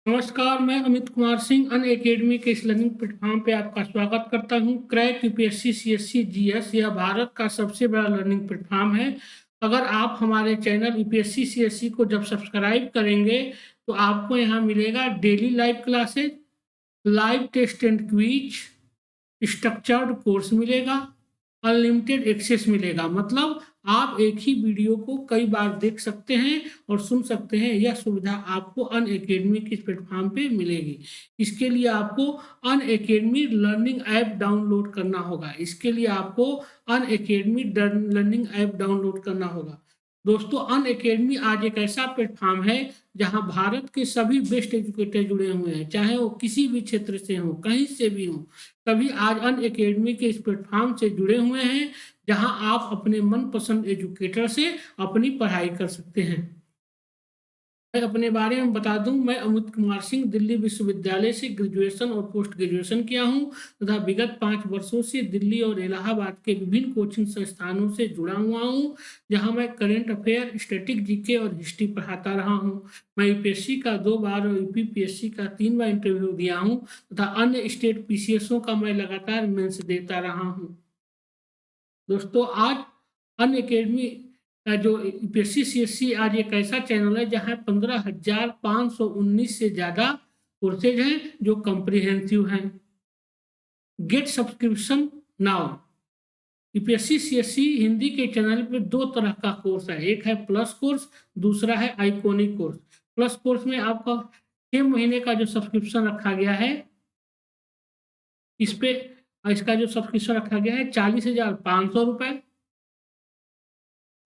नमस्कार, मैं अमित कुमार सिंह अन अकेडमी के इस लर्निंग प्लेटफॉर्म पे आपका स्वागत करता हूं। क्रैक यूपीएससी सीएससी जीएस यह भारत का सबसे बड़ा लर्निंग प्लेटफॉर्म है। अगर आप हमारे चैनल यूपीएससी सीएससी को जब सब्सक्राइब करेंगे तो आपको यहां मिलेगा daily live classes, live test and quiz, structured course मिलेगा, अनलिमिटेड एक्सेस मिलेगा। मतलब आप एक ही वीडियो को कई बार देख सकते हैं और सुन सकते हैं। यह सुविधा आपको अन अकेडमी के प्लेटफॉर्म पे मिलेगी। इसके लिए आपको अन अकेडमी लर्निंग ऐप डाउनलोड करना होगा। इसके लिए आपको अन अकेडमी लर्निंग ऐप डाउनलोड करना होगा। दोस्तों, अन अकेडमी आज एक ऐसा प्लेटफॉर्म है जहां भारत के सभी बेस्ट एजुकेटर जुड़े हुए हैं, चाहे वो किसी भी क्षेत्र से हो, कहीं से भी हो। सभी आज अन अकेडमी के इस प्लेटफॉर्म से जुड़े हुए हैं, जहां आप अपने मनपसंद एजुकेटर से अपनी पढ़ाई कर सकते हैं। मैं अपने बारे में बता दूं, मैं अमित कुमार सिंह दिल्ली विश्वविद्यालय से ग्रेजुएशन और पोस्ट ग्रेजुएशन किया हूं तथा विगत 5 वर्षों से दिल्ली और इलाहाबाद के विभिन्न कोचिंग संस्थानों से जुड़ा हुआ हूं, जहां मैं करंट अफेयर, स्टैटिक जीके और हिस्ट्री पढ़ाता रहा हूं। मैं यूपीएससी का 2 बार और यूपीपीएससी का 3 बार इंटरव्यू दिया हूँ तथा अन्य स्टेट पीसीएसओ का मैं लगातार मेंस देता रहा हूँ। दोस्तों, आज अन अकेडमी का जो यूपीएससी सीएससी आज एक ऐसा चैनल है जहां 15,519 से ज्यादा कोर्सेज हैं जो कॉम्प्रिहेंसिव हैं। Get subscription now. UPSC CSC Hindi के चैनल पे 2 तरह का कोर्स है, एक है प्लस कोर्स, दूसरा है आइकॉनिक कोर्स। प्लस कोर्स में आपका 6 महीने का जो सब्सक्रिप्शन रखा गया है, इस पे इसका जो सब्सक्रिप्शन रखा गया है 40,500 रुपए।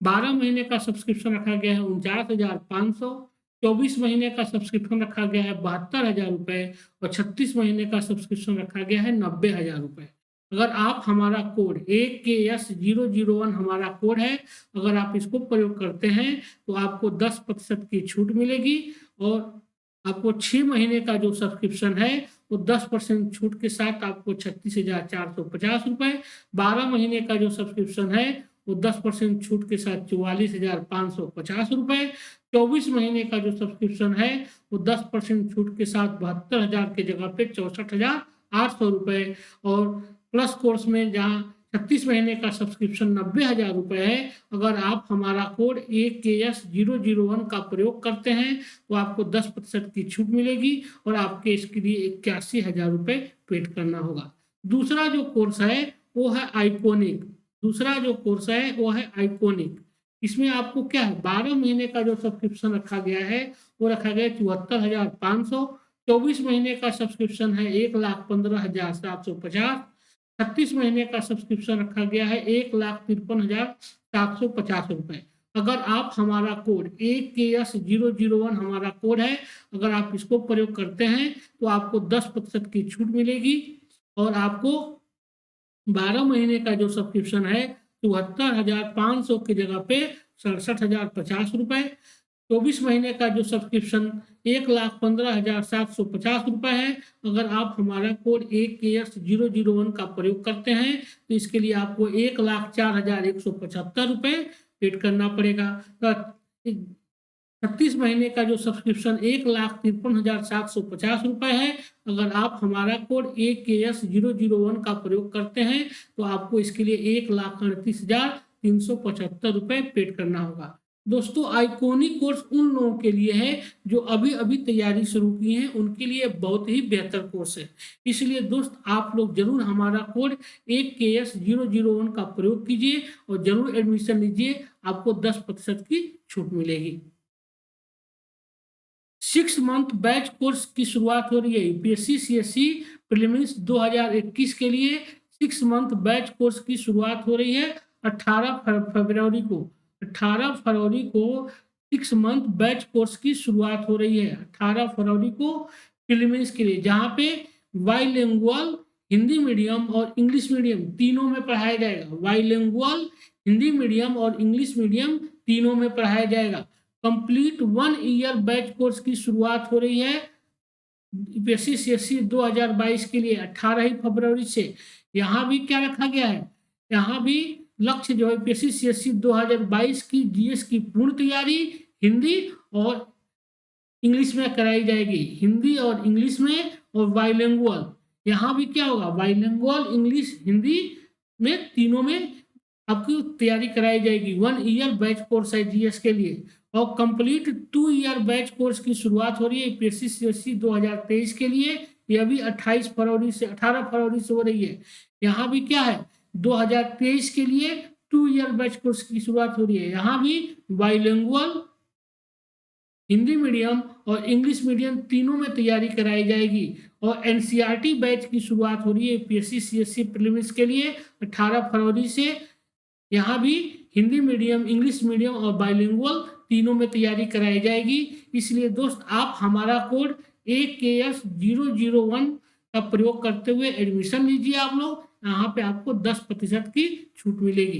12 महीने का सब्सक्रिप्शन रखा गया है 49,500। 24 महीने का सब्सक्रिप्शन रखा गया है 72,000 रुपए और 36 महीने का सब्सक्रिप्शन रखा गया है 90,000 रुपए। अगर आप हमारा कोड AKS001 हमारा कोड है, अगर आप इसको प्रयोग करते हैं तो आपको 10% की छूट मिलेगी और आपको 6 महीने का जो सब्सक्रिप्शन है वो 10% छूट के साथ आपको 36,450 रुपए। 12 महीने का जो सब्सक्रिप्शन है वो 10% छूट के साथ 44,550 रुपए। 24 महीने का जो सब्सक्रिप्शन है वो 10% छूट के साथ 72,000 की जगह पे 64,800 रुपए। और प्लस कोर्स में जहाँ 36 महीने का सब्सक्रिप्शन 90,000 रुपए है, अगर आप हमारा कोड AKS001 का प्रयोग करते हैं तो आपको 10% की छूट मिलेगी और आपके इसके लिए 81,000 रुपए पेड करना होगा। दूसरा जो कोर्स है वो है आइकॉनिक। दूसरा जो कोर्स है वो है आइकॉनिक। इसमें आपको क्या है, 12 महीने का जो सब्सक्रिप्शन रखा गया है वो रखा गया 74,500। 24 महीने का सब्सक्रिप्शन है 1,15,750। 36 महीने का सब्सक्रिप्शन रखा गया है 1,53,750 रुपए। अगर आप हमारा कोड AKS001 हमारा कोड है, अगर आप इसको प्रयोग करते हैं तो आपको 10% की छूट मिलेगी और आपको 12 महीने का जो सब्सक्रिप्शन है 74,500 की जगह पे 67,050 रुपए। 24 महीने का जो सब्सक्रिप्शन 1,15,750 रुपए है, अगर आप हमारा कोड AKS001 का प्रयोग करते हैं तो इसके लिए आपको 1,04,175 रुपए पेड करना पड़ेगा। 36 महीने का जो सब्सक्रिप्शन 1,53,750 है, अगर आप हमारा कोड AKS001 का प्रयोग करते हैं तो आपको इसके लिए 1,38,375 रुपए पेड करना होगा। दोस्तों, आइकॉनिक कोर्स उन लोगों के लिए है जो अभी अभी तैयारी शुरू की है, उनके लिए बहुत ही बेहतर कोर्स है। इसलिए दोस्त, आप लोग जरूर हमारा कोड AKS001 का प्रयोग कीजिए और जरूर एडमिशन लीजिए, आपको 10% की छूट मिलेगी। 6 मंथ बैच कोर्स की शुरुआत हो रही है। यूपीएससी सीएससी प्रीलिम्स 2021 के लिए 6 मंथ बैच कोर्स की शुरुआत हो रही है 18 फरवरी को। 18 फरवरी को 6 मंथ बैच कोर्स की शुरुआत हो रही है। 18 फरवरी को प्रीलिम्स के लिए, जहाँ पे बाइलिंगुअल हिंदी मीडियम और इंग्लिश मीडियम तीनों में पढ़ाया जाएगा। बाइलिंगुअल हिंदी मीडियम और इंग्लिश मीडियम तीनों में पढ़ाया जाएगा। कंप्लीट 1 ईयर बैच कोर्स की शुरुआत हो रही है यूपीएससी सीएससी 2022 के लिए 18 फरवरी से। यहाँ भी क्या रखा गया है, यहाँ भी लक्ष्य जो है यूपीएससी सीएससी 2022 की जीएस की पूर्ण तैयारी हिंदी और इंग्लिश में कराई जाएगी, हिंदी और इंग्लिश में, और बाइलिंगुअल यहाँ भी क्या होगा, बाइलिंगुअल इंग्लिश हिंदी में, तीनों में आपकी तैयारी कराई जाएगी। 1 ईयर बैच कोर्स है जीएस के लिए, और कंप्लीट 2 ईयर बैच कोर्स की शुरुआत हो रही है यूपीएससी सीएससी 2023 के लिए। ये अभी 28 फरवरी से 18 फरवरी से हो रही है। यहाँ भी क्या है, 2023 के लिए 2 ईयर बैच कोर्स की शुरुआत हो रही है। यहाँ भी बाइलिंगुअल हिंदी मीडियम और इंग्लिश मीडियम तीनों में तैयारी कराई जाएगी। और एनसीईआरटी बैच की शुरुआत हो रही है यूपीएससी सीएससी प्रीलिम्स के लिए 18 फरवरी से। यहाँ भी हिंदी मीडियम, इंग्लिश मीडियम और बाइलिंगुअल तीनों में तैयारी कराई जाएगी। इसलिए दोस्त आप हमारा कोड AKS001 का प्रयोग करते हुए एडमिशन लीजिए। आप लोग यहाँ पे आपको 10% की छूट मिलेगी।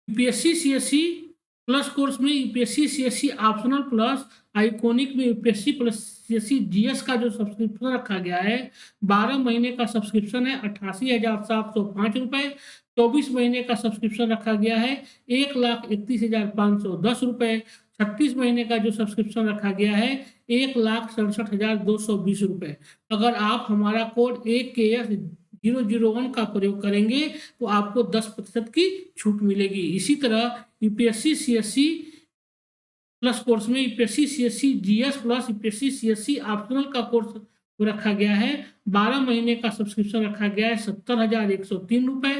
यूपीएससी सीएससी प्लस कोर्स में UPSC CSC optional plus iconic में यूपीएससी प्लस सीएससी जीएस का जो सब्सक्रिप्शन रखा गया है 12 महीने का सब्सक्रिप्शन है 88,705 रुपए। 24 महीने का सब्सक्रिप्शन रखा गया है 1,31,510 रुपए। 36 महीने का जो सब्सक्रिप्शन रखा गया है 1,67,220 रुपए। अगर आप हमारा कोड AKS001 का प्रयोग करेंगे तो आपको 10% की छूट मिलेगी। इसी तरह यूपीएससी सीएससी प्लस कोर्स में UPSC CSC GS plus UPSC CSC optional का कोर्स रखा गया है। 12 महीने का सब्सक्रिप्शन रखा गया है 70,103 रुपए।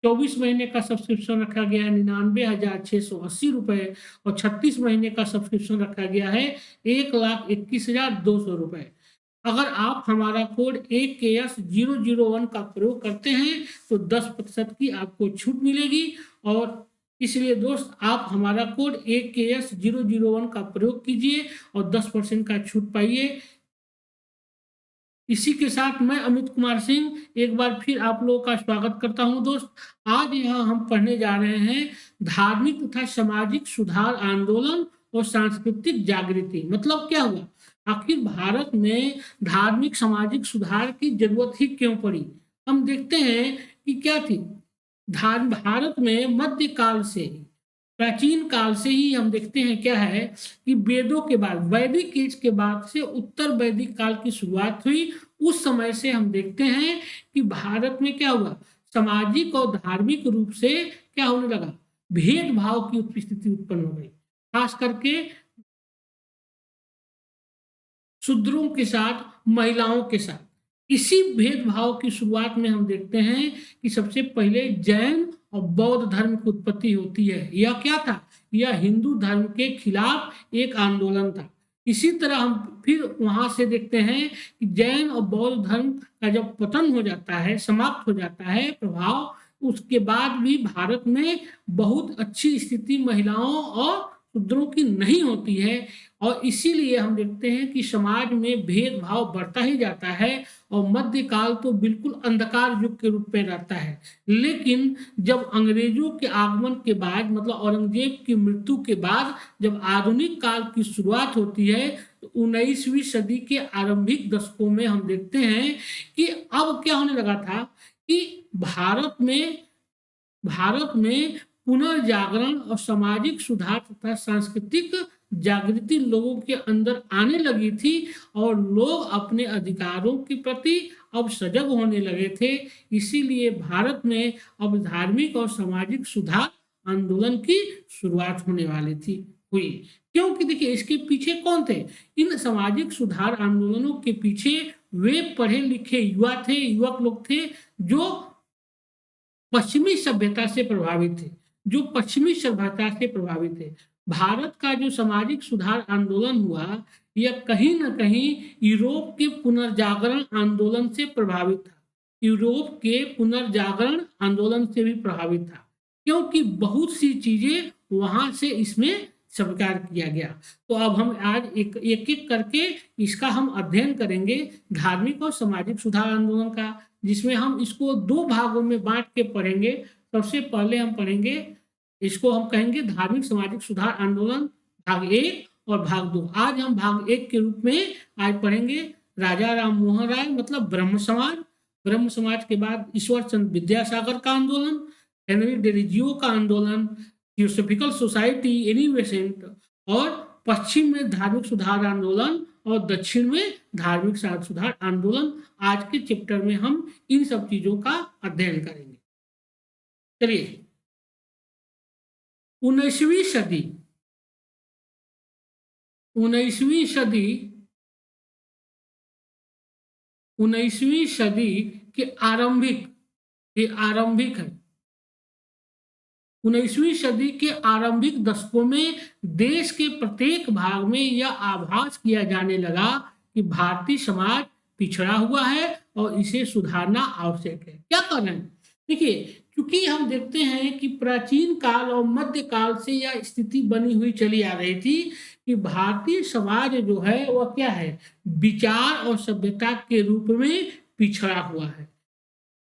24 महीने का सब्सक्रिप्शन रखा गया है 99,680 रुपए। और 36 महीने का सब्सक्रिप्शन रखा गया है 1,21,200 रुपए। अगर आप हमारा कोड AKS001 का प्रयोग करते हैं तो 10% की आपको छूट मिलेगी। और इसलिए दोस्त आप हमारा कोड AKS001 का प्रयोग कीजिए और 10% का छूट पाइए। इसी के साथ मैं अमित कुमार सिंह एक बार फिर आप लोगों का स्वागत करता हूं। दोस्त आज यहाँ हम पढ़ने जा रहे हैं धार्मिक तथा सामाजिक सुधार आंदोलन और सांस्कृतिक जागृति। मतलब क्या हुआ, आखिर भारत में धार्मिक सामाजिक सुधार की जरूरत ही क्यों पड़ी। हम देखते हैं कि क्या थी, भारत में मध्यकाल से, प्राचीन काल से ही हम देखते हैं क्या है कि वेदों के बाद, वैदिक एज के बाद से उत्तर वैदिक काल की शुरुआत हुई। उस समय से हम देखते हैं कि भारत में क्या हुआ, सामाजिक और धार्मिक रूप से क्या होने लगा, भेदभाव की स्थिति उत्पन्न हो गई, खास करके शूद्रों के साथ, महिलाओं के साथ। इसी भेदभाव की शुरुआत में हम देखते हैं कि सबसे पहले जैन और बौद्ध धर्म की उत्पत्ति होती है। यह क्या था, यह हिंदू धर्म के खिलाफ एक आंदोलन था। इसी तरह हम फिर वहां से देखते हैं कि जैन और बौद्ध धर्म का जब पतन हो जाता है, समाप्त हो जाता है प्रभाव, उसके बाद भी भारत में बहुत अच्छी स्थिति महिलाओं और शूद्रों की नहीं होती है। और इसीलिए हम देखते हैं कि समाज में भेदभाव बढ़ता ही जाता है और मध्यकाल तो बिल्कुल अंधकार युग के रूप में रहता है। लेकिन जब अंग्रेजों के आगमन के बाद, मतलब औरंगजेब की मृत्यु के बाद जब आधुनिक काल की शुरुआत होती है तो 19वीं सदी के आरंभिक दशकों में हम देखते हैं कि अब क्या होने लगा था कि भारत में पुनर्जागरण और सामाजिक सुधार तथा सांस्कृतिक जागृति लोगों के अंदर आने लगी थी और लोग अपने अधिकारों के प्रति अब सजग होने लगे थे। इसीलिए भारत में अब धार्मिक और सामाजिक सुधार आंदोलन की शुरुआत होने वाली थी, हुई। क्योंकि देखिए इसके पीछे कौन थे, इन सामाजिक सुधार आंदोलनों के पीछे वे पढ़े लिखे युवा थे, युवक लोग थे जो पश्चिमी सभ्यता से प्रभावित थे, जो पश्चिमी सभ्यता से प्रभावित थे। भारत का जो सामाजिक सुधार आंदोलन हुआ यह कहीं न कहीं यूरोप के पुनर्जागरण आंदोलन से प्रभावित था, यूरोप के पुनर्जागरण आंदोलन से भी प्रभावित था, क्योंकि बहुत सी चीजें वहां से इसमें स्वीकार किया गया। तो अब हम आज एक एक करके इसका हम अध्ययन करेंगे, धार्मिक और सामाजिक सुधार आंदोलन का, जिसमें हम इसको 2 भागों में बांट के पढ़ेंगे। सबसे पहले हम पढ़ेंगे, इसको हम कहेंगे धार्मिक सामाजिक सुधार आंदोलन भाग 1 और भाग 2। आज हम भाग 1 के रूप में आज पढ़ेंगे राजा राम मोहन राय मतलब ब्रह्म समाज। ब्रह्म समाज के बाद ईश्वर चंद्र विद्यासागर का आंदोलन, हेनरी डेरिजियो का आंदोलन, थियोसॉफिकल सोसाइटी, एनी बेसेंट और पश्चिम में धार्मिक सुधार आंदोलन और दक्षिण में धार्मिक सुधार आंदोलन। आज के चैप्टर में हम इन सब चीजों का अध्ययन करेंगे। चलिए, 19वीं सदी 19वीं सदी के आरंभिक है 19वीं सदी के आरंभिक दशकों में देश के प्रत्येक भाग में यह आभास किया जाने लगा कि भारतीय समाज पिछड़ा हुआ है और इसे सुधारना आवश्यक है। क्या कर रहे हैं? देखिए, क्योंकि हम देखते हैं कि प्राचीन काल और मध्य काल से यह स्थिति बनी हुई चली आ रही थी कि भारतीय समाज जो है वह क्या है, विचार और सभ्यता के रूप में पिछड़ा हुआ है।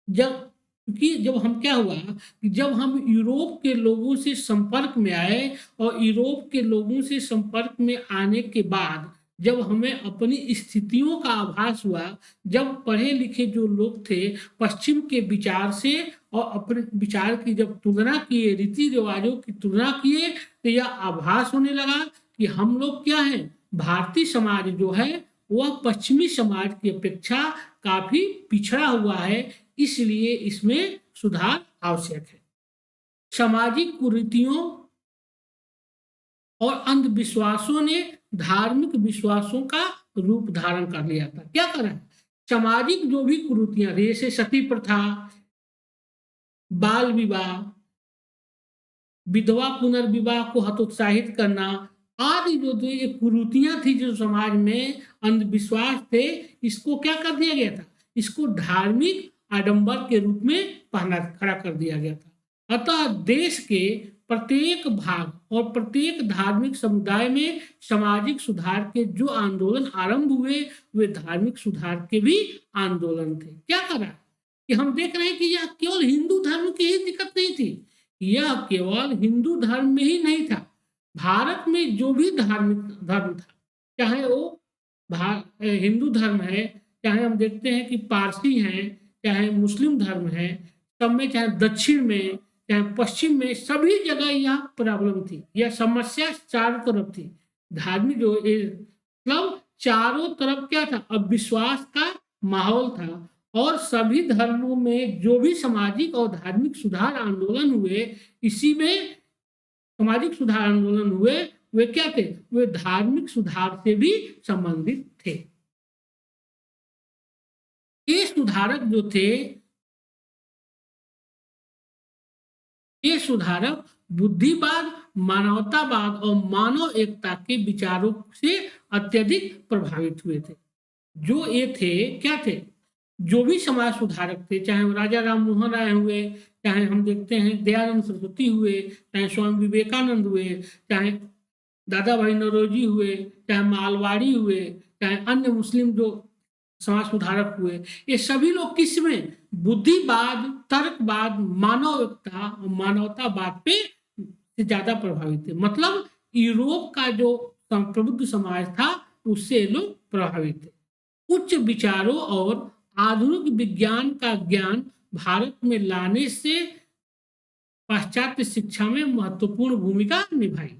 क्योंकि जब हम क्या हुआ कि जब हम यूरोप के लोगों से संपर्क में आए और यूरोप के लोगों से संपर्क में आने के बाद जब हमें अपनी स्थितियों का आभास हुआ, जब पढ़े लिखे जो लोग थे पश्चिम के विचार से और अपने विचार की जब तुलना किए, रीति रिवाजों की तुलना किए, तो यह आभास होने लगा कि हम लोग क्या हैं, भारतीय समाज जो है वह पश्चिमी समाज की अपेक्षा काफी पिछड़ा हुआ है, इसलिए इसमें सुधार आवश्यक है। सामाजिक कुरीतियों और अंधविश्वासों ने धार्मिक विश्वासों का रूप धारण कर लिया था। क्या करें? सामाजिक जो भी कुरीतियां, जैसे सती प्रथा, बाल विवाह, विधवा पुनर्विवाह को हतोत्साहित करना आदि जो ये कुरीतियां थी जो समाज में अंधविश्वास थे, इसको क्या कर दिया गया था, इसको धार्मिक आडंबर के रूप में खड़ा कर दिया गया था। अतः देश के प्रत्येक भाग और प्रत्येक धार्मिक समुदाय में सामाजिक सुधार के जो आंदोलन आरंभ हुए वे धार्मिक सुधार के भी आंदोलन थे। क्या करा कि हम देख रहे हैं कि यह केवल हिंदू धर्म की ही दिक्कत नहीं थी, यह केवल हिंदू धर्म में ही नहीं था, भारत में जो भी धार्मिक धर्म था, चाहे वो हिंदू धर्म है, चाहे हम देखते हैं कि पारसी हैं, चाहे मुस्लिम धर्म है, सब में, चाहे दक्षिण में चाहे पश्चिम में, सभी जगह यह प्रॉब्लम थी, यह समस्या चारों तरफ थी। धार्मिक जो मतलब चारों तरफ क्या था, अविश्वास का माहौल था और सभी धर्मों में जो भी सामाजिक और धार्मिक सुधार आंदोलन हुए, इसी में सामाजिक सुधार आंदोलन हुए, वे क्या थे, वे धार्मिक सुधार से भी संबंधित थे। ये सुधारक जो थे, ये सुधारक बुद्धिवाद, मानवतावाद और मानव एकता के विचारों से अत्यधिक प्रभावित हुए थे। जो ये थे क्या थे, जो भी समाज सुधारक थे, चाहे वो राजा राम मोहन राय हुए, चाहे हम देखते हैं दयानंद सरस्वती हुए, चाहे स्वामी विवेकानंद हुए, चाहे दादा भाई नौरोजी हुए, चाहे मालवाड़ी हुए, चाहे अन्य मुस्लिम जो समाज सुधारक हुए, ये सभी लोग किस में, बुद्धिवाद, तर्कवाद, मानवता और मानवतावाद पे ज्यादा प्रभावित थे। मतलब यूरोप का जो प्रबुद्ध समाज था उससे लोग प्रभावित थे। उच्च विचारों और आधुनिक विज्ञान का ज्ञान भारत में लाने से पाश्चात्य शिक्षा में महत्वपूर्ण भूमिका निभाई।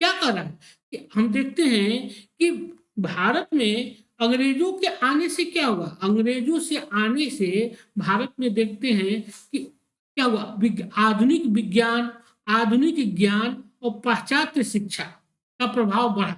क्या कर रहा है कि हम देखते हैं कि भारत में अंग्रेजों के आने से क्या हुआ, अंग्रेजों से आने से भारत में देखते हैं कि क्या हुआ, आधुनिक विज्ञान, आधुनिक ज्ञान और पाश्चात्य शिक्षा का प्रभाव बढ़ा।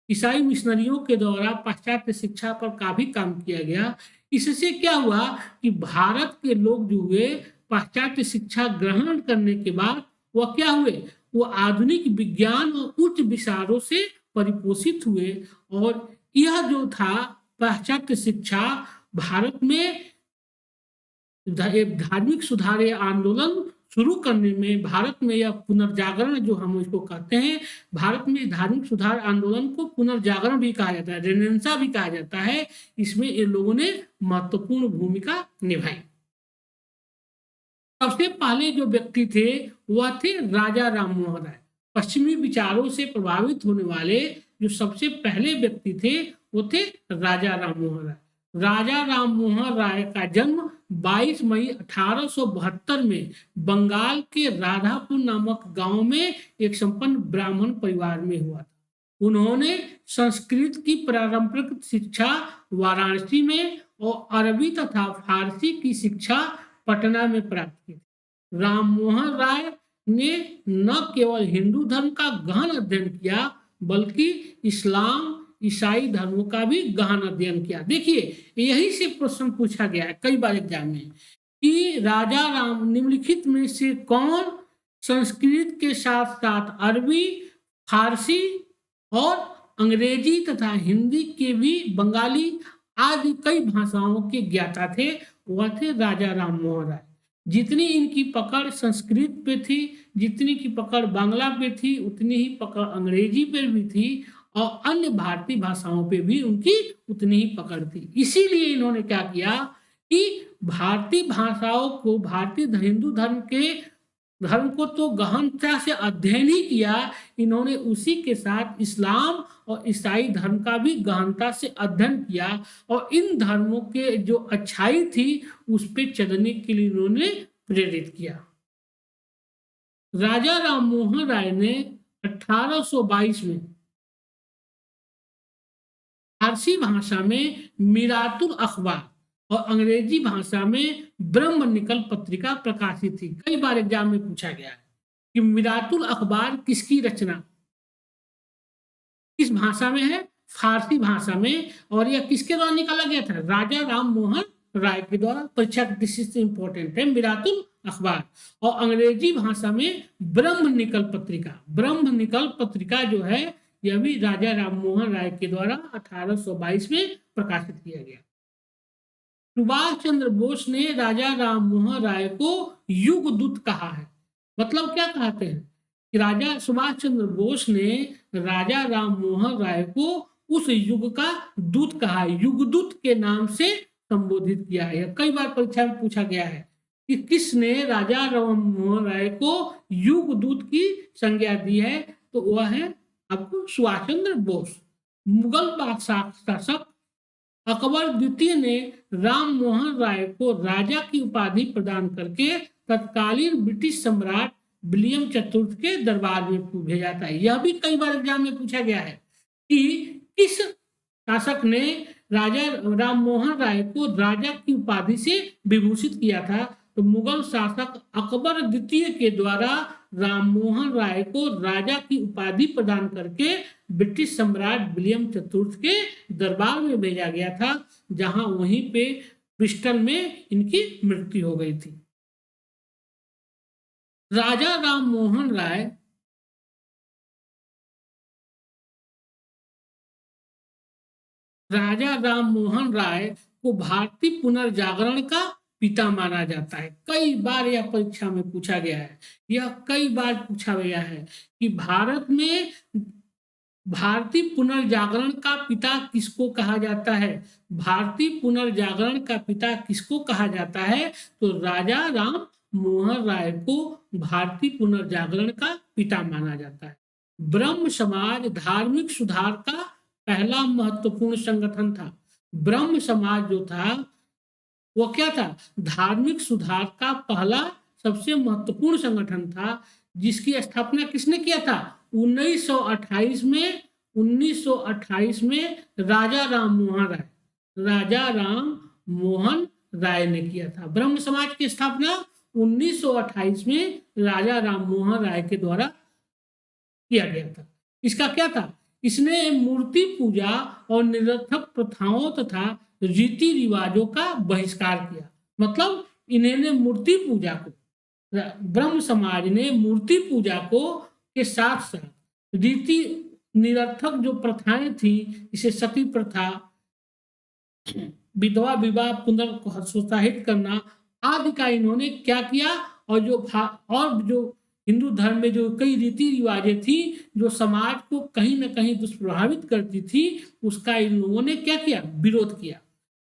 ईसाई मिशनरियों के द्वारा पाश्चात्य शिक्षा पर काफी काम किया गया। इससे क्या हुआ कि भारत के लोग जो हुए पाश्चात्य शिक्षा ग्रहण करने के बाद वह क्या हुए, वो आधुनिक विज्ञान और उच्च विचारों से परिपोषित हुए। और यह जो था पाश्चात्य शिक्षा भारत में धार्मिक सुधार आंदोलन शुरू करने में, भारत में यह पुनर्जागरण जो हम इसको कहते हैं, भारत में धार्मिक सुधार आंदोलन को पुनर्जागरण भी कहा जाता है, रेनेसां भी कहा जाता है, इसमें ये लोगों ने महत्वपूर्ण भूमिका निभाई। सबसे पहले जो व्यक्ति थे वह थे राजा राम मोहन राय। पश्चिमी विचारों से प्रभावित होने वाले जो सबसे पहले व्यक्ति थे वो थे राजा राम मोहन राय। राजा राम मोहन राय का जन्म 22 मई 1872 में बंगाल के राधापुर नामक गांव में एक संपन्न ब्राह्मण परिवार में हुआ था। उन्होंने संस्कृत की पारंपरिक शिक्षा वाराणसी में और अरबी तथा फारसी की शिक्षा पटना में प्राप्त की। राम मोहन राय ने न केवल हिंदू धर्म का गहन अध्ययन किया बल्कि इस्लाम ईसाई धर्मों का भी गहन अध्ययन किया। देखिए, यही से प्रश्न पूछा गया है कई बार एग्जाम में कि राजा राम निम्नलिखित में से कौन संस्कृत के साथ साथ अरबी, फारसी और अंग्रेजी तथा हिंदी के भी, बंगाली आदि कई भाषाओं के ज्ञाता थे। वह थे राजा राम मोहन राय। जितनी इनकी पकड़ संस्कृत पे थी, जितनी की पकड़ बांग्ला पे थी, उतनी ही पकड़ अंग्रेजी पे भी थी और अन्य भारतीय भाषाओं पे भी उनकी उतनी ही पकड़ थी। इसीलिए इन्होंने क्या किया कि भारतीय भाषाओं को, भारतीय हिंदू धर्म को तो गहनता से अध्ययन ही किया, इन्होंने उसी के साथ इस्लाम और ईसाई धर्म का भी गहनता से अध्ययन किया और इन धर्मों के जो अच्छाई थी उस पर चलने के लिए इन्होंने प्रेरित किया। राजा राम मोहन राय ने 1822 में फारसी भाषा में मिरातुल अखबार और अंग्रेजी भाषा में ब्रह्म निकल पत्रिका प्रकाशित थी। कई बार एग्जाम में पूछा गया है कि मिरातुल अखबार किसकी रचना, किस भाषा में है, फारसी भाषा में, और यह किसके द्वारा निकाला गया था, राजा राम मोहन राय के द्वारा। परीक्षा दृष्टि इंपॉर्टेंट है मिरातुल अखबार। और अंग्रेजी भाषा में ब्रह्म निकल पत्रिका। ब्रह्म निकल पत्रिका जो है यह भी राजा राम मोहन राय के द्वारा 1822 में प्रकाशित किया गया। सुभाष चंद्र बोस ने राजा राम मोहन राय को युग दूत कहा है। मतलब क्या कहते हैं कि राजा सुभाष चंद्र बोस ने राजा राम मोहन राय को उस युग का दूत कहा, युगदूत के नाम से संबोधित किया है। कई बार परीक्षा में पूछा गया है कि किसने राजा राम मोहन राय को युगदूत की संज्ञा दी है, तो वह है आपको सुभाष चंद्र बोस। मुगल बादशाह शासक अकबर द्वितीय ने राम मोहन राय को राजा की उपाधि प्रदान करके तत्कालीन ब्रिटिश सम्राट विलियम चतुर्थ के दरबार में भेजा था। यह भी कई बार एग्जाम में पूछा गया है कि किस शासक ने राजा राम मोहन राय को राजा की उपाधि से विभूषित किया था। तो मुगल शासक अकबर द्वितीय के द्वारा राम मोहन राय को राजा की उपाधि प्रदान करके ब्रिटिश सम्राट विलियम चतुर्थ के दरबार में भेजा गया था, जहां वहीं पे ब्रिस्टल में इनकी मृत्यु हो गई थी। राजा राम मोहन राय को भारतीय पुनर्जागरण का पिता माना जाता है। कई बार यह परीक्षा में पूछा गया है, यह कई बार पूछा गया है कि भारत में भारतीय पुनर्जागरण का पिता किसको कहा जाता है। भारतीय पुनर्जागरण का पिता किसको कहा जाता है, तो राजा राम मोहन राय को भारतीय पुनर्जागरण का पिता माना जाता है। ब्रह्म समाज धार्मिक सुधार का पहला महत्वपूर्ण संगठन था। ब्रह्म समाज जो था वो क्या था, धार्मिक सुधार का पहला सबसे महत्वपूर्ण संगठन था, जिसकी स्थापना किसने किया था, 1928 में राजा राम मोहन राय ने किया था। ब्रह्म समाज की स्थापना 1928 में राजा राम मोहन राय के द्वारा किया गया था। इसका क्या था, इसने मूर्ति पूजा और निरर्थक प्रथाओं तथा रीति रिवाजों का बहिष्कार किया। मतलब इन्होंने मूर्ति पूजा को, ब्रह्म समाज ने मूर्ति पूजा को के साथ साथ रीति निरर्थक जो प्रथाएं थी, इसे सती प्रथा, विधवा विवाह पुनर्प्रोत्साहित करना आदि का इन्होंने क्या किया। और जो हिंदू धर्म में जो कई रीति रिवाजें थी जो समाज को कहीं ना कहीं दुष्प्रभावित करती थी, उसका इन लोगों ने क्या किया, विरोध किया।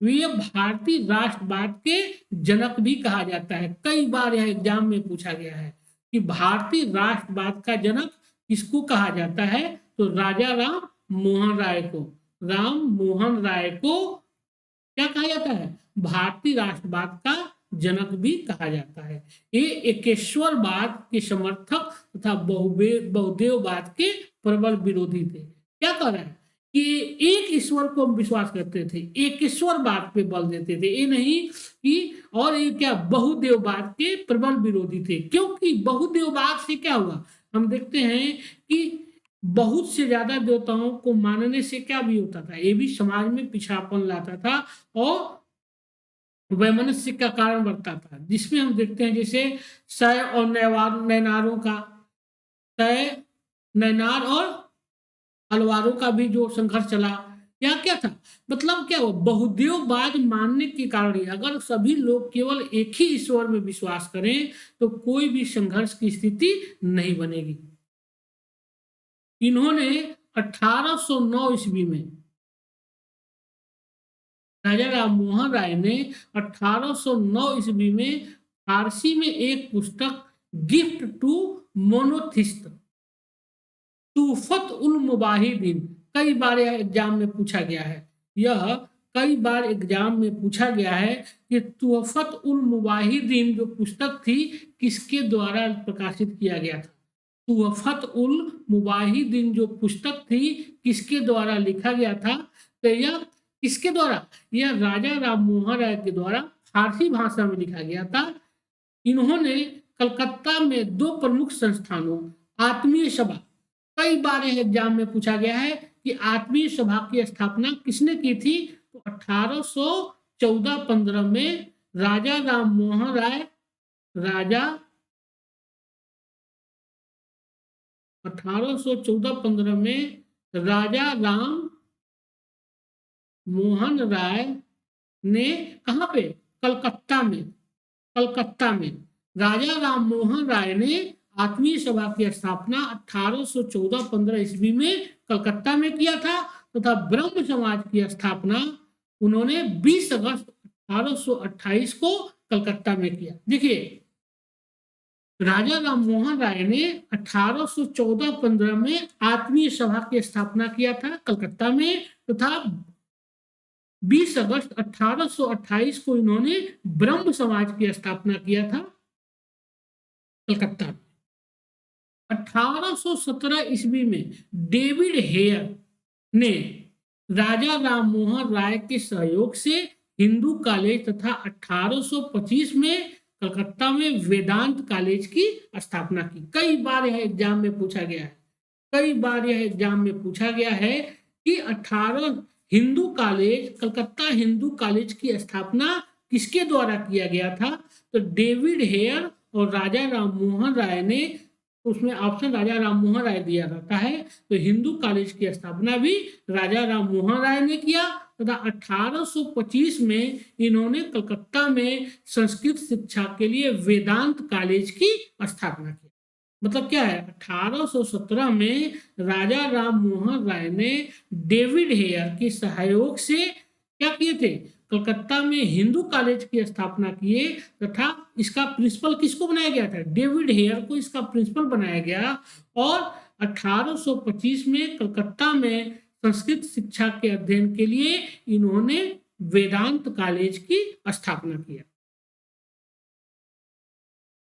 वे भारतीय राष्ट्रवाद के जनक भी कहा जाता है। कई बार यह एग्जाम में पूछा गया है कि भारतीय राष्ट्रवाद का जनक किसको कहा जाता है, तो राजा राम मोहन राय को क्या कहा जाता है? भारतीय राष्ट्रवाद का जनक भी कहा जाता है। ये एकेश्वरवाद के समर्थक तथा बहुदेववाद के प्रबल विरोधी थे। क्या कह रहा है कि एक ईश्वर को हम विश्वास करते थे, एक ईश्वरवाद पे बल देते थे, ये नहीं कि, और ये क्या, बहुदेववाद के प्रबल विरोधी थे। क्योंकि बहुदेववाद से क्या हुआ, हम देखते हैं कि बहुत से ज्यादा देवताओं को मानने से क्या भी होता था, ये भी समाज में पिछड़ापन लाता था और वैमनस्य का कारण बनता था, जिसमें हम देखते हैं जैसे शय और नैनारों का, शय, नैनार और अलवारों का भी जो संघर्ष चला, या क्या था, मतलब क्या हुआ, बहुदेववाद मानने के कारण ही, अगर सभी लोग केवल एक ही ईश्वर में विश्वास करें तो कोई भी संघर्ष की स्थिति नहीं बनेगी। इन्होंने 1809 ईस्वी में, राजा राम मोहन राय ने 1809 ईस्वी में फारसी में एक पुस्तक गिफ्ट टू मोनोथिस्ट, तूफत उल मुबाहिदीन, कई बार एग्जाम में पूछा गया है, यह कई बार एग्जाम में पूछा गया है कि तूफत उल मुबाहिदीन जो पुस्तक थी किसके द्वारा प्रकाशित किया गया था। तूफत उल मुबाहिदीन जो पुस्तक थी किसके द्वारा लिखा गया था, तो यह किसके द्वारा, यह राजा राम मोहन राय के द्वारा फारसी भाषा में लिखा गया था। इन्होंने कलकत्ता में दो प्रमुख संस्थानों, आत्मीय सभा, कई बार एग्जाम में पूछा गया है कि आत्मीय सभा की स्थापना किसने की थी, तो 1814-15 में राजा राम मोहन राय, राजा 1814-15 में राजा राम मोहन राय ने, कहां पे, कलकत्ता में, कलकत्ता में राजा राम मोहन राय ने आत्मीय सभा की स्थापना 1814-15 ईस्वी में कलकत्ता में किया था तथा ब्रह्म समाज की स्थापना उन्होंने 20 अगस्त 1828 को कलकत्ता में किया। देखिए, राजा राम मोहन राय ने 1814-15 में आत्मीय सभा की स्थापना किया था कलकत्ता में तथा 20 अगस्त 1828 को इन्होंने ब्रह्म समाज की स्थापना किया था कलकत्ता में। 1817 ईस्वी में डेविड हेयर ने राजा राम मोहन राय के सहयोग से हिंदू कॉलेज तथा 1825 में कलकत्ता में वेदांत कॉलेज की स्थापना की। कई बार यह एग्जाम में पूछा गया है, कई बार यह एग्जाम में पूछा गया है कि 18 हिंदू कॉलेज, कलकत्ता हिंदू कॉलेज की स्थापना किसके द्वारा किया गया था, तो डेविड हेयर और राजा राम मोहन राय ने, उसमें ऑप्शन राजा राम मोहन राय दिया जाता है, तो हिंदू कॉलेज की स्थापना भी राजा राम मोहन राय ने किया तथा 1825 में इन्होंने कलकत्ता में संस्कृत शिक्षा के लिए वेदांत कॉलेज की स्थापना की। मतलब क्या है, 1817 में राजा राम मोहन राय ने डेविड हेयर के सहयोग से क्या किए थे, कलकत्ता में हिंदू कॉलेज की स्थापना किए तथा इसका प्रिंसिपल किसको बनाया गया था, डेविड हेयर को इसका प्रिंसिपल बनाया गया और 1825 में कलकत्ता में संस्कृत शिक्षा के अध्ययन के लिए इन्होंने वेदांत कॉलेज की स्थापना किया।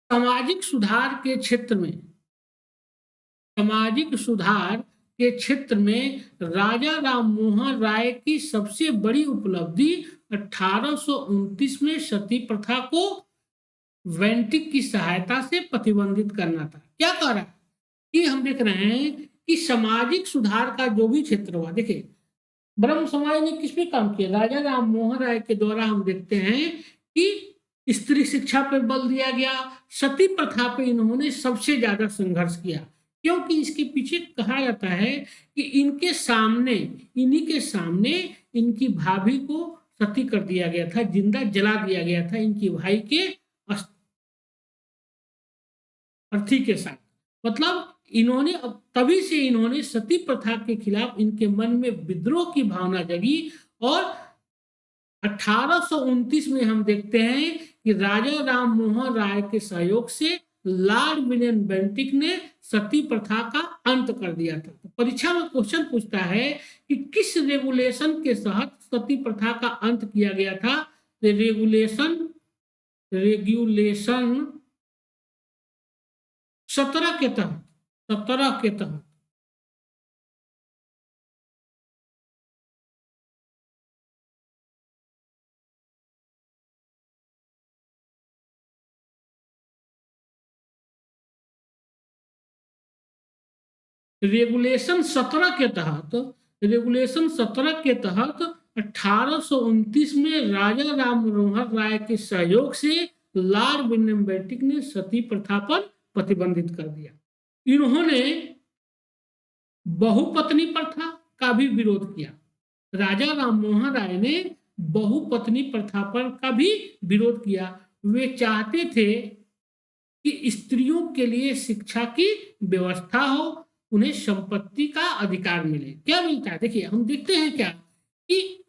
सामाजिक सुधार के क्षेत्र में, सामाजिक सुधार के क्षेत्र में राजा राम मोहन राय की सबसे बड़ी उपलब्धि 1829 में सती प्रथा को वेंटिक की सहायता से प्रतिबंधित करना था। क्या कह रहा है कि हम देख रहे हैं कि सामाजिक सुधार का जो भी क्षेत्र हुआ, देखिए ब्रह्म समाज ने किस पे काम किया, राजा राम मोहन राय के द्वारा हम देखते हैं कि स्त्री शिक्षा पर बल दिया गया, सती प्रथा पे इन्होंने सबसे ज्यादा संघर्ष किया, क्योंकि इसके पीछे कहा जाता है कि इनके सामने, इन्हीं के सामने इनकी भाभी को सती कर दिया गया था, जिंदा जला दिया गया था इनकी भाई के अर्थी के साथ। मतलब इन्होंने, तभी से इन्होंने सती प्रथा के खिलाफ इनके मन में विद्रोह की भावना जगी और 1829 में हम देखते हैं कि राजा राम मोहन राय के सहयोग से लॉर्ड विलियम बेंटिक ने सती प्रथा का अंत कर दिया था। तो परीक्षा में क्वेश्चन पूछता है कि किस रेगुलेशन के तहत सती प्रथा का अंत किया गया था। रेगुलेशन रेगुलेशन 17 के तहत, 17 के तहत रेगुलेशन 17 के तहत रेगुलेशन 17 के तहत 1829 में राजा राम मनोहर राय के सहयोग से लॉर्ड विलियम बेंटिक ने सती प्रथा पर प्रतिबंधित कर दिया। इन्होंने बहुपत्नी प्रथा का भी विरोध किया। राजा राम मोहन राय ने बहुपत्नी प्रथा पर का भी विरोध किया। वे चाहते थे कि स्त्रियों के लिए शिक्षा की व्यवस्था हो, उन्हें संपत्ति का अधिकार मिले। क्या मिलता है, देखिए हम देखते हैं क्या कि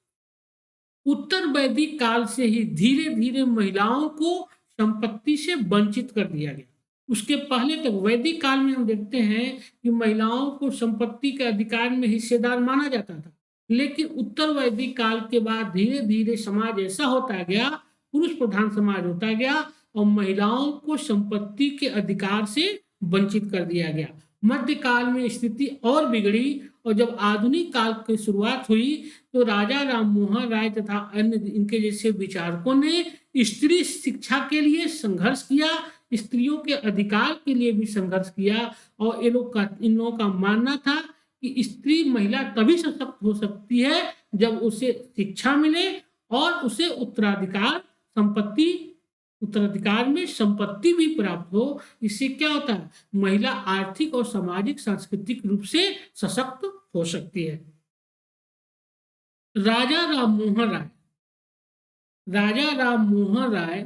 उत्तर वैदिक काल से ही धीरे धीरे महिलाओं को संपत्ति से वंचित कर दिया गया। उसके पहले तक वैदिक काल में हम देखते हैं कि महिलाओं को संपत्ति के अधिकार में हिस्सेदार माना जाता था, लेकिन उत्तर वैदिक काल के बाद धीरे धीरे समाज ऐसा होता गया, पुरुष प्रधान समाज होता गया और महिलाओं को संपत्ति के अधिकार से वंचित कर दिया गया। मध्यकाल में स्थिति और बिगड़ी और जब आधुनिक काल की शुरुआत हुई तो राजा राम मोहन राय तथा अन्य इनके जैसे विचारकों ने स्त्री शिक्षा के लिए संघर्ष किया, स्त्रियों के अधिकार के लिए भी संघर्ष किया और इन लोगों का मानना था कि स्त्री महिला तभी सशक्त हो सकती है जब उसे शिक्षा मिले और उसे उत्तराधिकार में संपत्ति भी प्राप्त हो। इससे क्या होता है, महिला आर्थिक और सामाजिक सांस्कृतिक रूप से सशक्त हो सकती है। राजा राम मोहन राय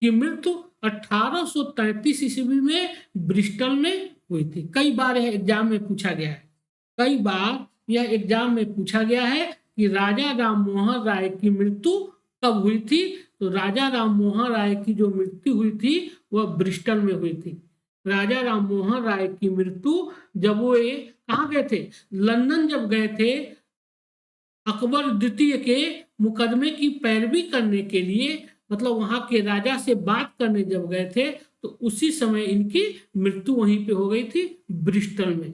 की मृत्यु 1833 ईस्वी में ब्रिस्टल में हुई थी। कई बार यह एग्जाम में पूछा गया है कि राजा राम मोहन राय की मृत्यु कब हुई थी। तो राजा राम मोहन राय की जो मृत्यु हुई थी वह ब्रिस्टल में हुई थी। राजा राम मोहन राय की मृत्यु जब वो कहाँ गए थे, लंदन जब गए थे अकबर द्वितीय के मुकदमे की पैरवी करने के लिए, मतलब वहां के राजा से बात करने जब गए थे तो उसी समय इनकी मृत्यु वहीं पे हो गई थी, ब्रिस्टल में।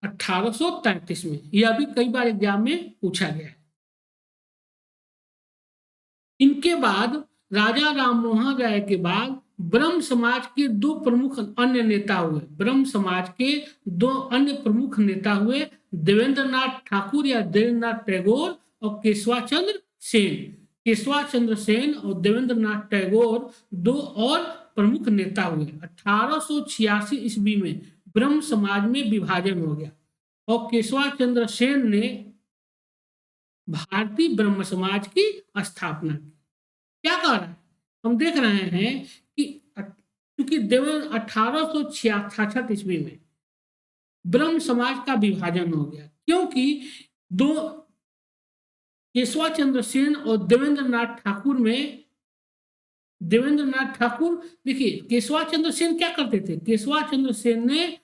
(1833) में, यह भी कई बार एग्जाम में पूछा गया है। इनके बाद राजा राम मोहन राय के बाद ब्रह्म समाज के दो प्रमुख अन्य नेता हुए। ब्रह्म समाज के दो अन्य प्रमुख नेता हुए, देवेंद्रनाथ ठाकुर या देवेंद्रनाथ टैगोर और केशवाचंद्र सेन। केशवाचंद्र सेन और देवेंद्रनाथ टैगोर दो और प्रमुख नेता हुए। 1886 ईस्वी में ब्रह्म समाज में विभाजन हो गया और केशवाचंद्र सेन ने भारतीय ब्रह्म समाज की स्थापना की। क्या कह रहा है, हम देख रहे हैं कि क्योंकि 1866 ईस्वी में ब्रह्म समाज का विभाजन हो गया, क्योंकि दो केशवाचंद्र सेन और देवेंद्रनाथ ठाकुर देखिए, केशवाचंद्र सेन क्या करते थे, केशवाचंद्र सेन ने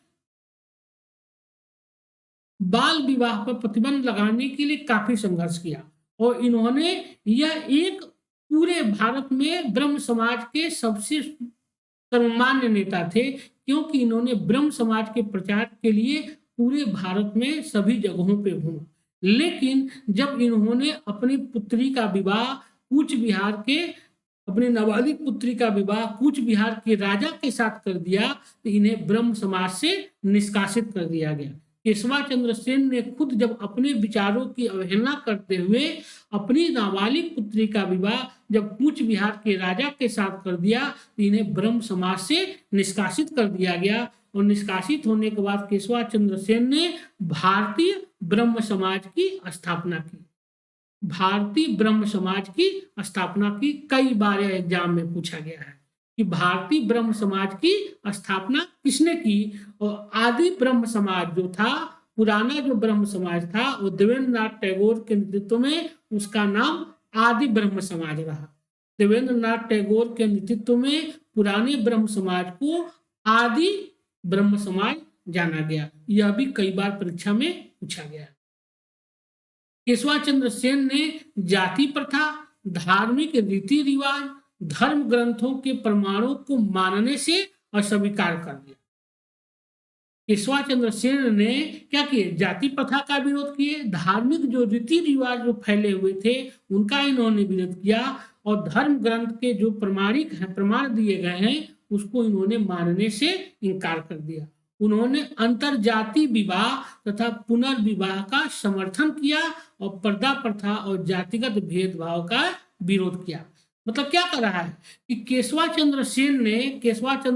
बाल विवाह पर प्रतिबंध लगाने के लिए काफी संघर्ष किया और इन्होंने यह एक पूरे भारत में ब्रह्म समाज के सबसे सर्वमान्य नेता थे, क्योंकि इन्होंने ब्रह्म समाज के प्रचार के लिए पूरे भारत में सभी जगहों पे घूमा। लेकिन जब इन्होंने अपनी पुत्री का विवाह कूच बिहार के अपने नाबालिग पुत्री का विवाह कूच बिहार के राजा के साथ कर दिया तो इन्हें ब्रह्म समाज से निष्कासित कर दिया गया। केशवाचंद्र सेन ने खुद जब अपने विचारों की अवहेलना करते हुए अपनी नाबालिग पुत्री का विवाह जब कूच बिहार के राजा के साथ कर दिया तो इन्हें ब्रह्म समाज से निष्कासित कर दिया गया और निष्कासित होने के बाद केशवाचंद्र सेन ने भारतीय ब्रह्म समाज की स्थापना की। भारतीय ब्रह्म समाज की स्थापना की। कई बार एग्जाम में पूछा गया है कि भारतीय ब्रह्म समाज की स्थापना किसने की, और आदि ब्रह्म समाज जो था पुराना जो ब्रह्म समाज था वो देवेंद्र नाथ टैगोर के नेतृत्व में उसका नाम आदि ब्रह्म समाज रहा। देवेंद्र नाथ टैगोर के नेतृत्व में पुराने ब्रह्म समाज को आदि ब्रह्म समाज जाना गया। यह भी कई बार परीक्षा में पूछा गया। केशवा चंद्र सेन ने जाति प्रथा, धार्मिक रीति रिवाज, धर्म ग्रंथों के प्रमाणों को मानने से अस्वीकार कर दिया। केशवा चंद्र सेन ने क्या किए? जाति प्रथा का विरोध किए, धार्मिक जो रीति रिवाज जो फैले हुए थे उनका इन्होंने विरोध किया, और धर्म ग्रंथ के जो प्रमाणिक हैं, प्रमाण दिए गए हैं, उसको इन्होंने मानने से इनकार कर दिया। उन्होंने अंतरजातीय विवाह तथा पुनर्विवाह का समर्थन किया और पर्दा प्रथा और जातिगत भेदभाव का विरोध किया। मतलब क्या कर रहा है कि केशवा चंद्र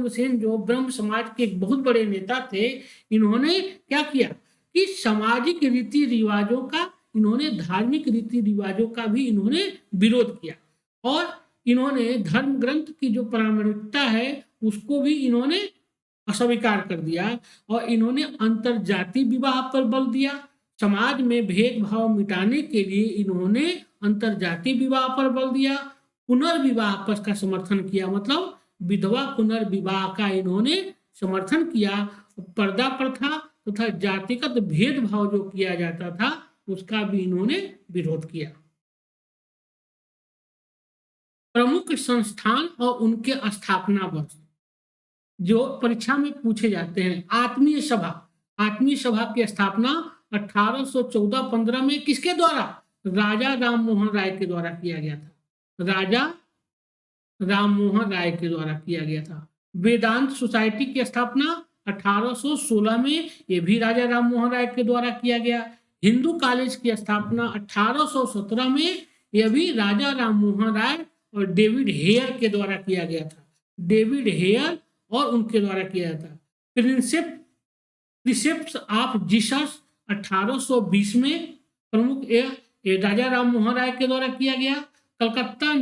सेन जो ब्रह्म समाज के एक बहुत बड़े नेता थे, इन्होंने क्या किया कि सामाजिक रीति रिवाजों का, इन्होंने धार्मिक रीति रिवाजों का भी इन्होंने विरोध किया, और इन्होंने धर्म ग्रंथ की जो प्रामाणिकता है उसको भी इन्होंने अस्वीकार कर दिया, और इन्होंने अंतरजातीय विवाह पर बल दिया। समाज में भेदभाव मिटाने के लिए इन्होंने अंतरजातीय विवाह पर बल दिया, पुनर्विवाह पर का समर्थन किया, मतलब विधवा पुनर्विवाह का इन्होंने समर्थन किया, पर्दा प्रथा तथा जातिगत भेदभाव जो किया जाता था उसका भी इन्होंने विरोध किया। प्रमुख संस्थान और उनके स्थापना वर्ष जो परीक्षा में पूछे जाते हैं। आत्मीय सभा की स्थापना 1814-15 में किसके द्वारा? राजा राम मोहन राय के द्वारा किया गया था। राजा राम मोहन राय के द्वारा किया गया था। वेदांत सोसाइटी की स्थापना 1816 में, ये भी राजा राम मोहन राय के द्वारा किया गया। हिंदू कॉलेज की स्थापना 1817 में, यह भी राजा राम मोहन राय और डेविड हेयर के द्वारा किया गया था। डेविड हेयर और उनके द्वारा किया था। प्रिसेप्ट्स ऑफ जीसस 1820 में, प्रमुख राजा राम मोहन राय के द्वारा किया गया। कलकत्ता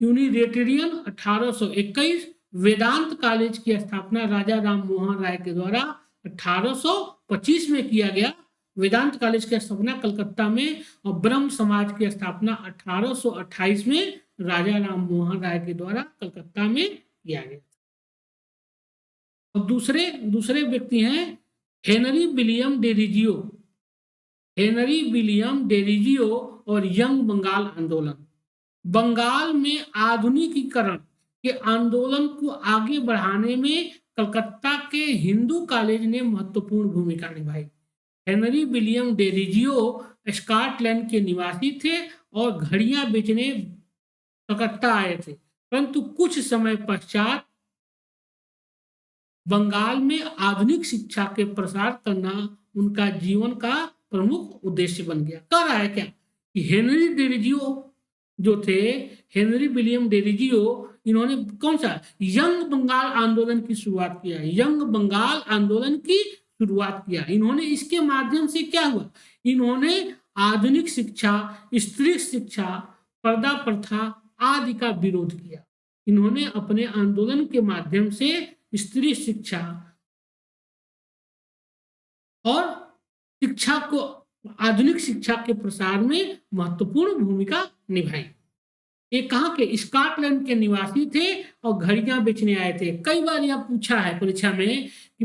यूनिटेरियन 1821। वेदांत कॉलेज की स्थापना राजा राम मोहन राय के द्वारा 1825 में किया गया। वेदांत कॉलेज की स्थापना कलकत्ता में, और ब्रह्म समाज की स्थापना 1828 में राजा राम मोहन राय के द्वारा कलकत्ता में किया गया। और दूसरे व्यक्ति हैं हेनरी विलियम डेरिजियो और यंग बंगाल आंदोलन। बंगाल में आधुनिकीकरण के आंदोलन को आगे बढ़ाने में कलकत्ता के हिंदू कॉलेज ने महत्वपूर्ण भूमिका निभाई। हेनरी विलियम डेरिजियो स्कॉटलैंड के निवासी थे और घड़ियां बेचने कलकत्ता आए थे, परंतु कुछ समय पश्चात बंगाल में आधुनिक शिक्षा के प्रसार करना उनका जीवन का प्रमुख उद्देश्य बन गया। कर रहा है क्या कि हेनरी विलियम डेरिजियो, इन्होंने कौन सा यंग बंगाल आंदोलन की शुरुआत किया। इन्होंने इसके माध्यम से क्या हुआ, इन्होंने आधुनिक शिक्षा, स्त्री शिक्षा, पर्दा प्रथा आदि का विरोध किया। इन्होंने अपने आंदोलन के माध्यम से स्त्री शिक्षा और शिक्षा को, आधुनिक शिक्षा के प्रसार में महत्वपूर्ण भूमिका निभाई। ये कहाँ के? स्कॉटलैंड के निवासी थे और घड़ियां बेचने आए थे। कई बार यह पूछा है परीक्षा में कि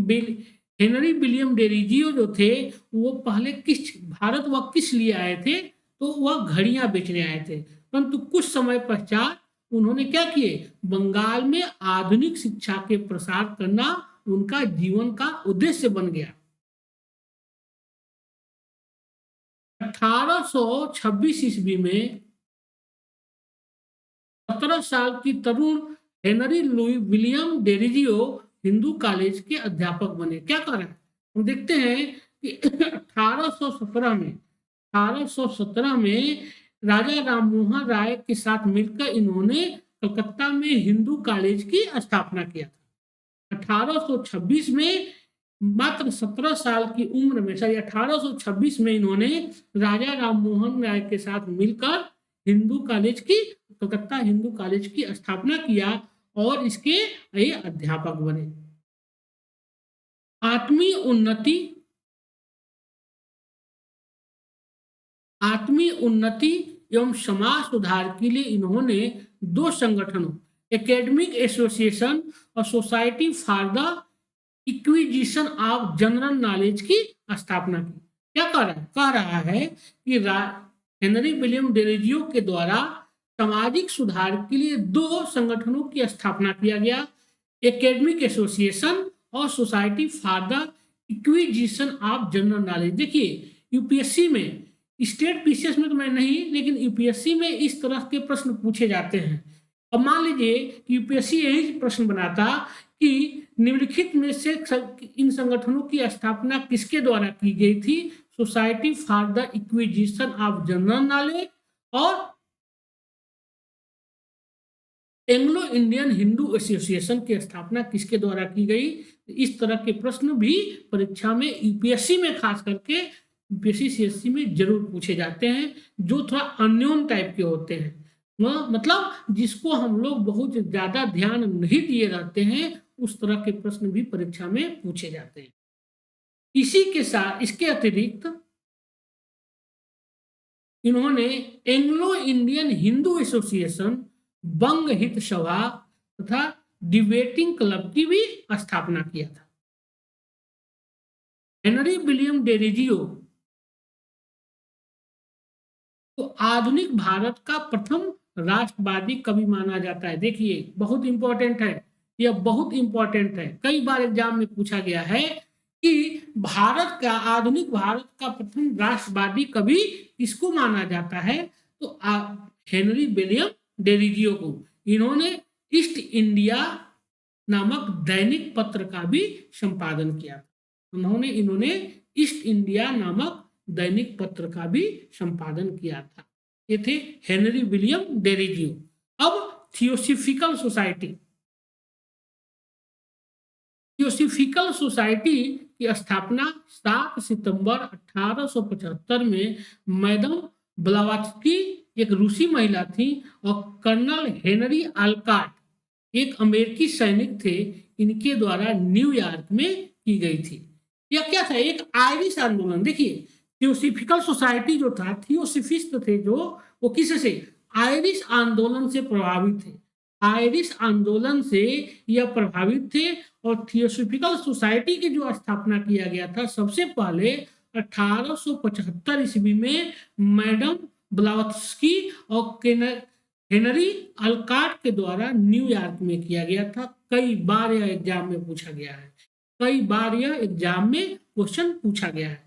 हेनरी विलियम डेरिजियो जो थे वो पहले भारत वह किस लिए आए थे? तो वह घड़ियां बेचने आए थे, परंतु कुछ समय पश्चात उन्होंने क्या किए? बंगाल में आधुनिक शिक्षा के प्रसार करना उनका जीवन का उद्देश्य बन गया। 1826 ईस्वी में 17 साल की तरुण Henry William Derozio Hindu college के अध्यापक बने। क्या कर रहे हैं हम देखते हैं कि 1817 में राजा राम मोहन राय के साथ मिलकर इन्होंने कलकत्ता में हिंदू कॉलेज की स्थापना किया था। 1826 में मात्र 17 साल की उम्र में, 1826 में इन्होंने राजा राम मोहन राय के साथ मिलकर कलकत्ता हिंदू कॉलेज की स्थापना किया और इसके ये अध्यापक बने। आत्मीय उन्नति आत्मीय उन्नति एवं समाज सुधार के लिए इन्होंने दो संगठनों, एकेडमिक एसोसिएशन और society for the acquisition of general knowledge की स्थापना की। क्या कह रहा है कि हेनरी विलियम डेरोजियो के द्वारा सामाजिक सुधार के लिए दो संगठनों की स्थापना किया गया, एकेडमिक एसोसिएशन और society for the acquisition of general knowledge. देखिए यूपीएससी में, स्टेट पीसीएस में तो मैं नहीं, लेकिन यूपीएससी में इस तरह के प्रश्न पूछे जाते हैं। अब मान लीजिए कि यूपीएससी यही प्रश्न बनाता कि निम्नलिखित में से इन संगठनों की स्थापना किसके द्वारा की गई थी, society for the acquisition of general knowledge और एंग्लो इंडियन हिंदू एसोसिएशन की स्थापना किसके द्वारा की गई। इस तरह के प्रश्न भी परीक्षा में यूपीएससी में, खास करके यूपीएससी सीएससी में जरूर पूछे जाते हैं, जो थोड़ा अननोन टाइप के होते हैं, मतलब जिसको हम लोग बहुत ज्यादा ध्यान नहीं दिए रहते हैं, उस तरह के प्रश्न भी परीक्षा में पूछे जाते हैं। इसी के साथ इसके अतिरिक्त इन्होंने एंग्लो इंडियन हिंदू एसोसिएशन, बंग हित सभा तथा डिबेटिंग क्लब की भी स्थापना किया था। हेनरी विलियम डेरोजियो तो आधुनिक भारत का प्रथम राष्ट्रवादी कवि माना जाता है। देखिए बहुत इंपॉर्टेंट है, यह बहुत इंपॉर्टेंट है, कई बार एग्जाम में पूछा गया है कि भारत का, आधुनिक भारत का प्रथम राष्ट्रवादी कवि किसको माना जाता है, तो हेनरी विलियम डेरोजियो को। इन्होंने ईस्ट इंडिया नामक दैनिक पत्र का भी संपादन किया था। इन्होंने ईस्ट इंडिया नामक दैनिक पत्र का भी संपादन किया था। ये थे हेनरी विलियम डेरोजियो। अब थियोसॉफिकल सोसाइटी, थियोसॉफिकल सोसाइटी की स्थापना 7 सितंबर 1875 में मैडम ब्लावात्स्की, एक रूसी महिला थी, और कर्नल हेनरी अल्काट, एक अमेरिकी सैनिक थे, इनके द्वारा न्यूयॉर्क में की गई थी। यह क्या था, एक आयरिश आंदोलन। देखिए थियोसॉफिकल सोसाइटी जो था, थियोसॉफिस्ट थे जो, वो किससे, आयरिश आंदोलन से प्रभावित थे, आयरिश आंदोलन से यह प्रभावित थे। और थियोसॉफिकल सोसाइटी की जो स्थापना किया गया था सबसे पहले 1875 ईस्वी में मैडम ब्लावात्स्की और हेनरी अल्काट के द्वारा न्यूयॉर्क में किया गया था। कई बार यह एग्जाम में पूछा गया है, कई बार यह एग्जाम में क्वेश्चन पूछा गया है।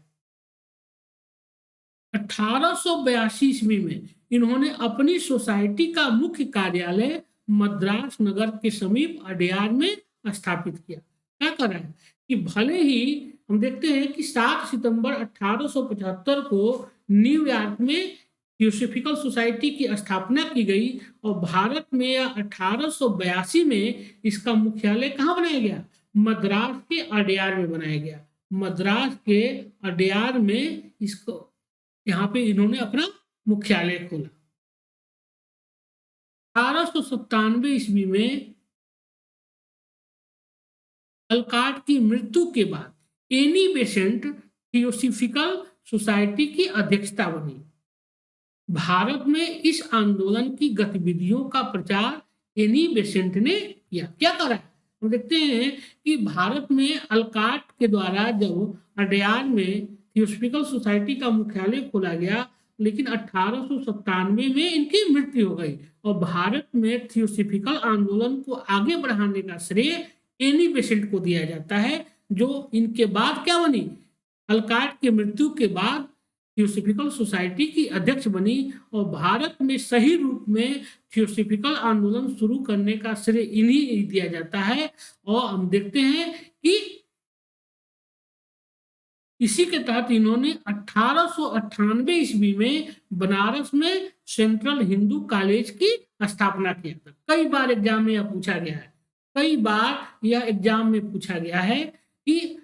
1882 ईस्वी में इन्होंने अपनी सोसाइटी का मुख्य कार्यालय मद्रास नगर के समीप अडयार में स्थापित किया। क्या कर रहा है कि भले ही हम देखते हैं कि 7 सितंबर 1875 को न्यूयॉर्क में थियोसॉफिकल सोसाइटी की स्थापना की गई, और भारत में 1882 में इसका मुख्यालय कहाँ बनाया गया, मद्रास के अडयार में बनाया गया। मद्रास के अडयार में इसको, यहाँ पे इन्होंने अपना मुख्यालय खोला। 1897 ईस्वी में अल्काट की मृत्यु के बाद एनी बेसेंट थियोसॉफिकल सोसाइटी की अध्यक्षता बनी। भारत में इस आंदोलन की गतिविधियों का प्रचार एनी बेसेंट ने किया। क्या करा, हम देखते हैं कि भारत में अल्काट के द्वारा जब अडयार में थियोसॉफिकल सोसाइटी का मुख्यालय खोला गया, लेकिन 1897 में इनकी मृत्यु हो गई, और भारत में थियोसॉफिकल आंदोलन को आगे बढ़ाने का श्रेय एनी बेसेंट को दिया जाता है, जो इनके बाद क्या बनी, अल्काट की मृत्यु के बाद थियोसॉफिकल सोसाइटी की अध्यक्ष बनी, और भारत में सही रूप में थियोसॉफिकल आंदोलन शुरू करने का श्रेय इन्हीं दिया जाता है। और हम देखते हैं कि इसी के तहत इन्होंने 1898 ईस्वी में बनारस में सेंट्रल हिंदू कॉलेज की स्थापना किया था। कई बार एग्जाम में यह पूछा गया है, कई बार यह एग्जाम में पूछा गया है कि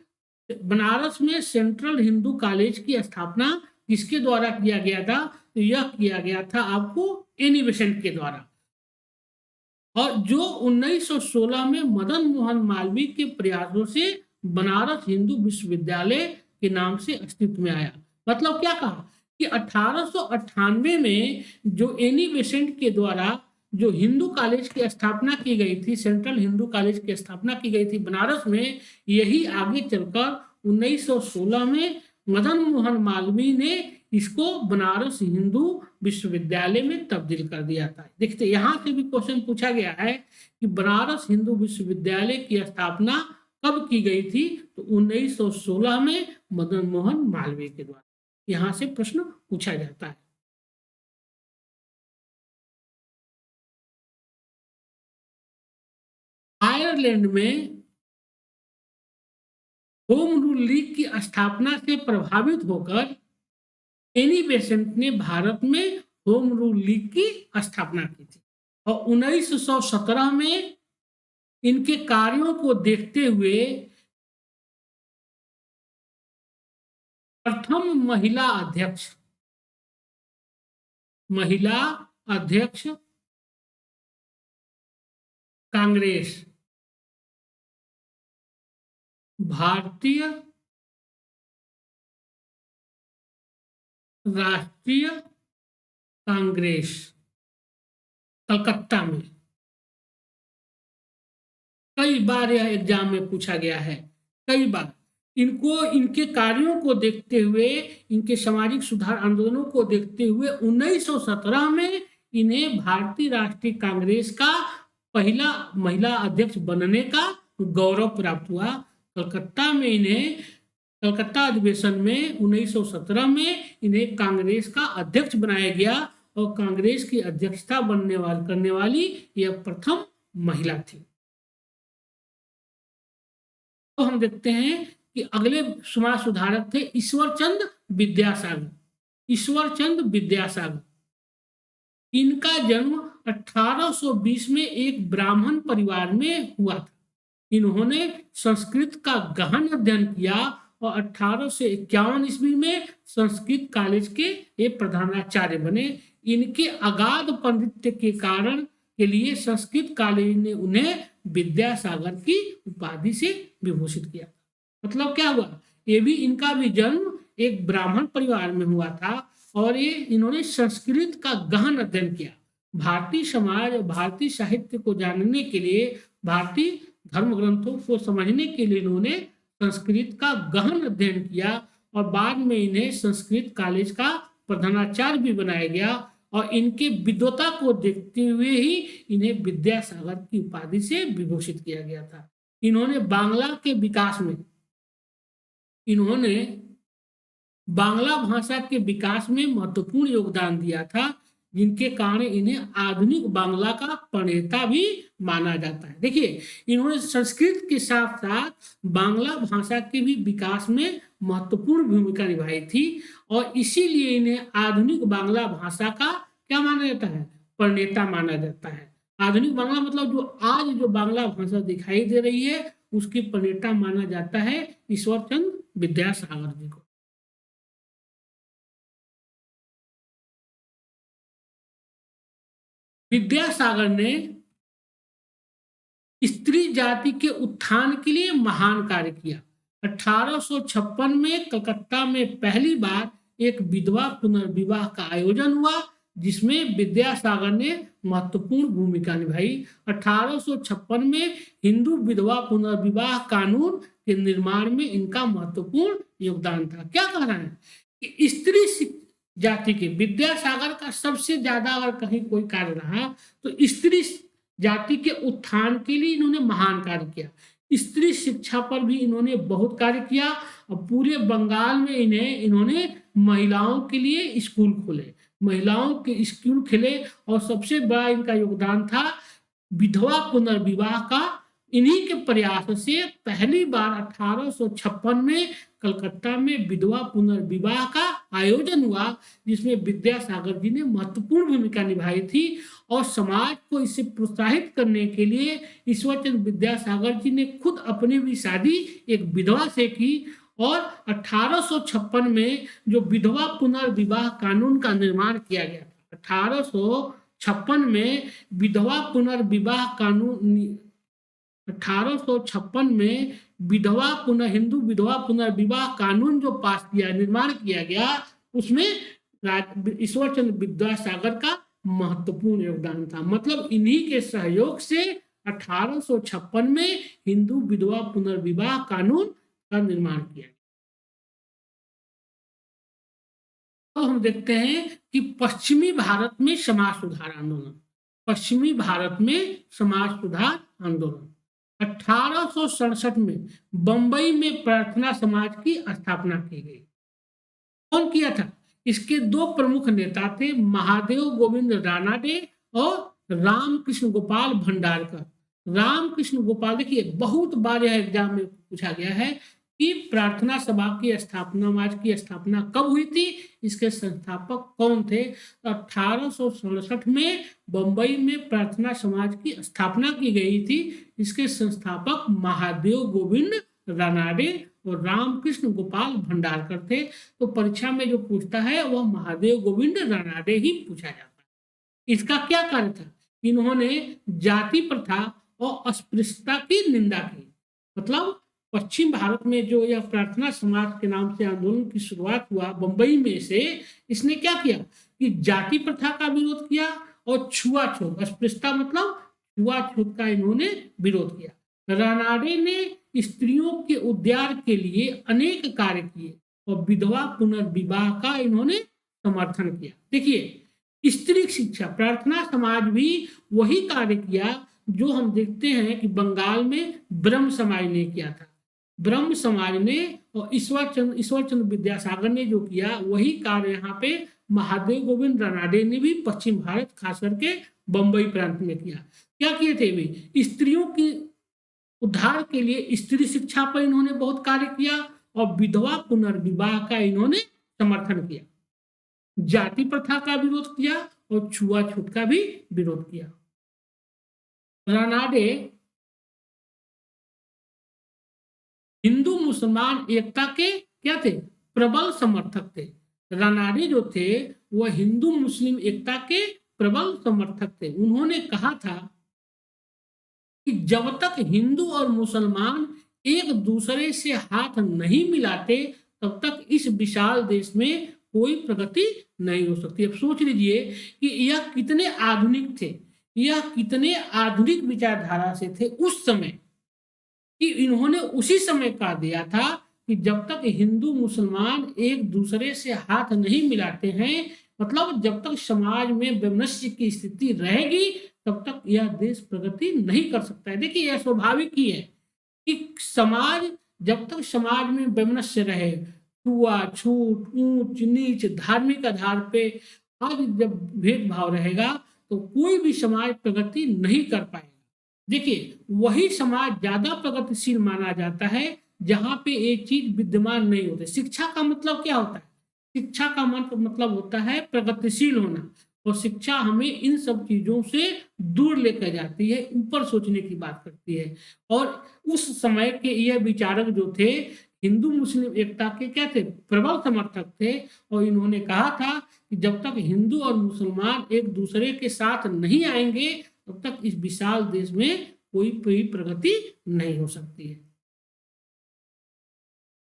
बनारस में सेंट्रल हिंदू कॉलेज की स्थापना किसके द्वारा किया गया था, तो यह किया गया था आपको एनी बेसेंट के द्वारा, और जो 1916 में मदन मोहन मालवीय के प्रयासों से बनारस हिंदू विश्वविद्यालय के नाम से अस्तित्व में आया। मतलब क्या कहा कि 1898 में जो एनी बेसेंट के द्वारा जो हिंदू कॉलेज की स्थापना की गई थी, सेंट्रल हिंदू कॉलेज की स्थापना की गई थी बनारस में, यही आगे चलकर 1916 में मदन मोहन मालवीय ने इसको बनारस हिंदू विश्वविद्यालय में तब्दील कर दिया था। देखते यहाँ से भी क्वेश्चन पूछा गया है कि बनारस हिंदू विश्वविद्यालय की स्थापना कब की गई थी, तो 1916 में मदन मोहन मालवीय के द्वारा। यहाँ से प्रश्न पूछा जाता है। आयरलैंड में होम रूल लीग की स्थापना से प्रभावित होकर एनी बेसेंट ने भारत में होम रूल लीग की स्थापना की थी और 1917 में इनके कार्यों को देखते हुए प्रथम महिला अध्यक्ष कांग्रेस, भारतीय राष्ट्रीय कांग्रेस कलकत्ता में, कई बार यह एग्जाम में पूछा गया है, कई बार। इनको इनके कार्यों को देखते हुए, इनके सामाजिक सुधार आंदोलनों को देखते हुए 1917 में इन्हें भारतीय राष्ट्रीय कांग्रेस का पहला महिला अध्यक्ष बनने का गौरव प्राप्त हुआ। कलकत्ता अधिवेशन में 1917 में इन्हें कांग्रेस का अध्यक्ष बनाया गया और कांग्रेस की अध्यक्षता करने वाली यह प्रथम महिला थी। तो हम देखते हैं कि अगले समाज सुधारक थे ईश्वरचंद विद्यासागर। इनका जन्म 1820 में एक ब्राह्मण परिवार में हुआ था। इन्होंने संस्कृत का गहन अध्ययन किया और 1851 ईस्वी में संस्कृत कॉलेज के प्रधानाचार्य बने। इनके अगाध पांडित्य के कारण के लिए संस्कृत कॉलेज ने उन्हें विद्यासागर की उपाधि से विभूषित किया। मतलब क्या हुआ, ये भी इनका भी जन्म एक ब्राह्मण परिवार में हुआ था और इन्होंने संस्कृत का गहन अध्ययन किया। भारतीय समाज, भारतीय साहित्य को जानने के लिए, भारतीय धर्म ग्रंथों को समझने के लिए इन्होंने संस्कृत का गहन अध्ययन किया और बाद में इन्हें संस्कृत कॉलेज का प्रधानाचार्य भी बनाया गया और इनके विद्वता को देखते हुए ही इन्हें विद्यासागर की उपाधि से विभूषित किया गया था। इन्होंने बांग्ला भाषा के विकास में महत्वपूर्ण योगदान दिया था, जिनके कारण इन्हें आधुनिक बांग्ला का प्रणेता भी माना जाता है। देखिए, इन्होंने संस्कृत के साथ साथ बांग्ला भाषा के भी विकास में महत्वपूर्ण भूमिका निभाई थी और इसीलिए इन्हें आधुनिक बांग्ला भाषा का क्या माना जाता है, प्रणेता माना जाता है। आधुनिक बांग्ला मतलब जो बांग्ला भाषा दिखाई दे रही है उसकी प्रणेता माना जाता है ईश्वरचंद विद्यासागर जी को। विद्यासागर ने स्त्री जाति के उत्थान के लिए महान कार्य किया। 1856 में कलकत्ता में पहली बार एक विधवा पुनर्विवाह का आयोजन हुआ जिसमें विद्यासागर ने महत्वपूर्ण भूमिका निभाई। 1856 में हिंदू विधवा पुनर्विवाह कानून के निर्माण में इनका महत्वपूर्ण योगदान था। क्या कह रहे हैं कि स्त्री जाति के, विद्यासागर का सबसे ज्यादा अगर कहीं कोई कार्य रहा तो स्त्री जाति के उत्थान के लिए इन्होंने महान कार्य किया। स्त्री शिक्षा पर भी इन्होंने बहुत कार्य किया और पूरे बंगाल में इन्होंने महिलाओं के लिए स्कूल खोले, महिलाओं के स्कूल खोले और सबसे बड़ा इनका योगदान था विधवा पुनर्विवाह का। इन्हीं के प्रयास से पहली बार 1856 में कलकत्ता में विधवा पुनर्विवाह का आयोजन हुआ जिसमें विद्यासागर जी ने महत्वपूर्ण भूमिका निभाई थी और समाज को इसे प्रोत्साहित करने के लिए ईश्वरचंद विद्यासागर जी ने खुद अपनी भी शादी एक विधवा से की और 1856 में जो विधवा पुनर्विवाह कानून का निर्माण किया गया था। 1856 में विधवा पुनर्विवाह कानून 1856 में हिंदू विधवा पुनर्विवाह कानून जो पास किया, निर्माण किया गया, उसमें ईश्वर चंद्र विद्यासागर का महत्वपूर्ण योगदान था। मतलब इन्हीं के सहयोग से 1856 में हिंदू विधवा पुनर्विवाह कानून का निर्माण किया। तो हम देखते हैं कि पश्चिमी भारत में समाज सुधार आंदोलन। पश्चिमी भारत में समाज सुधार आंदोलन 1867 में बंबई में प्रार्थना समाज की स्थापना की गई। कौन किया था? इसके दो प्रमुख नेता थे, महादेव गोविंद रानाडे और रामकृष्ण गोपाल भंडारकर। रामकृष्ण गोपाल, देखिए बहुत बार यह एग्जाम में पूछा गया है कि प्रार्थना सभा की स्थापना, समाज की स्थापना कब हुई थी, इसके संस्थापक कौन थे? 1867 में बंबई में प्रार्थना समाज की स्थापना की गई थी। इसके संस्थापक महादेव गोविंद रानाडे और रामकृष्ण गोपाल भंडारकर थे। तो परीक्षा में जो पूछता है वह महादेव गोविंद रानाडे ही पूछा जाता है। इसका क्या कार्य था? इन्होंने जाति प्रथा और अस्पृश्यता की निंदा की। मतलब पश्चिम भारत में जो यह प्रार्थना समाज के नाम से आंदोलन की शुरुआत हुआ बंबई में से, इसने क्या किया कि जाति प्रथा का विरोध किया और छुआछूत, अस्पृश्यता मतलब छुआछूत का इन्होंने विरोध किया। रानाडे ने स्त्रियों के उद्धार के लिए अनेक कार्य किए और विधवा पुनर्विवाह का इन्होंने समर्थन किया। देखिए स्त्री शिक्षा, प्रार्थना समाज भी वही कार्य किया जो हम देखते हैं कि बंगाल में ब्रह्म समाज ने किया था। ब्रह्म समाज ने और ईश्वर चंद्र विद्यासागर ने जो किया वही कार्य यहाँ पे महादेव गोविंद रानाडे ने भी पश्चिम भारत खास करके बंबई प्रांत में किया। क्या किए थे वे? स्त्रियों की उद्धार के लिए स्त्री शिक्षा पर इन्होंने बहुत कार्य किया और विधवा पुनर्विवाह का इन्होंने समर्थन किया, जाति प्रथा का विरोध किया और छुआछूत का भी विरोध किया। रानाडे हिंदू मुसलमान एकता के क्या थे? प्रबल समर्थक थे। रानाडे जो थे वह हिंदू मुस्लिम एकता के प्रबल समर्थक थे। उन्होंने कहा था कि जब तक हिंदू और मुसलमान एक दूसरे से हाथ नहीं मिलाते तब तक इस विशाल देश में कोई प्रगति नहीं हो सकती। अब सोच लीजिए कि यह कितने आधुनिक थे, यह कितने आधुनिक विचारधारा से थे उस समय, कि इन्होंने उसी समय कह दिया था कि जब तक हिंदू मुसलमान एक दूसरे से हाथ नहीं मिलाते हैं, मतलब जब तक समाज में वैमनस्य की स्थिति रहेगी तब तक यह देश प्रगति नहीं कर सकता है। देखिए यह स्वाभाविक ही है कि समाज, जब तक समाज में वैमनस्य रहे, छूट ऊंच नीच धार्मिक आधार पे आज जब भेदभाव रहेगा तो कोई भी समाज प्रगति नहीं कर पाएगा। देखिए वही समाज ज्यादा प्रगतिशील माना जाता है जहां पे एक चीज विद्यमान नहीं होते। शिक्षा का मतलब क्या होता है? शिक्षा का मतलब होता है प्रगतिशील होना, और शिक्षा हमें इन सब चीजों से दूर लेकर जाती है, ऊपर सोचने की बात करती है। और उस समय के यह विचारक जो थे हिंदू मुस्लिम एकता के क्या थे? प्रबल समर्थक थे। और इन्होंने कहा था कि जब तक हिंदू और मुसलमान एक दूसरे के साथ नहीं आएंगे तब तक इस विशाल देश में कोई प्रगति नहीं हो सकती है।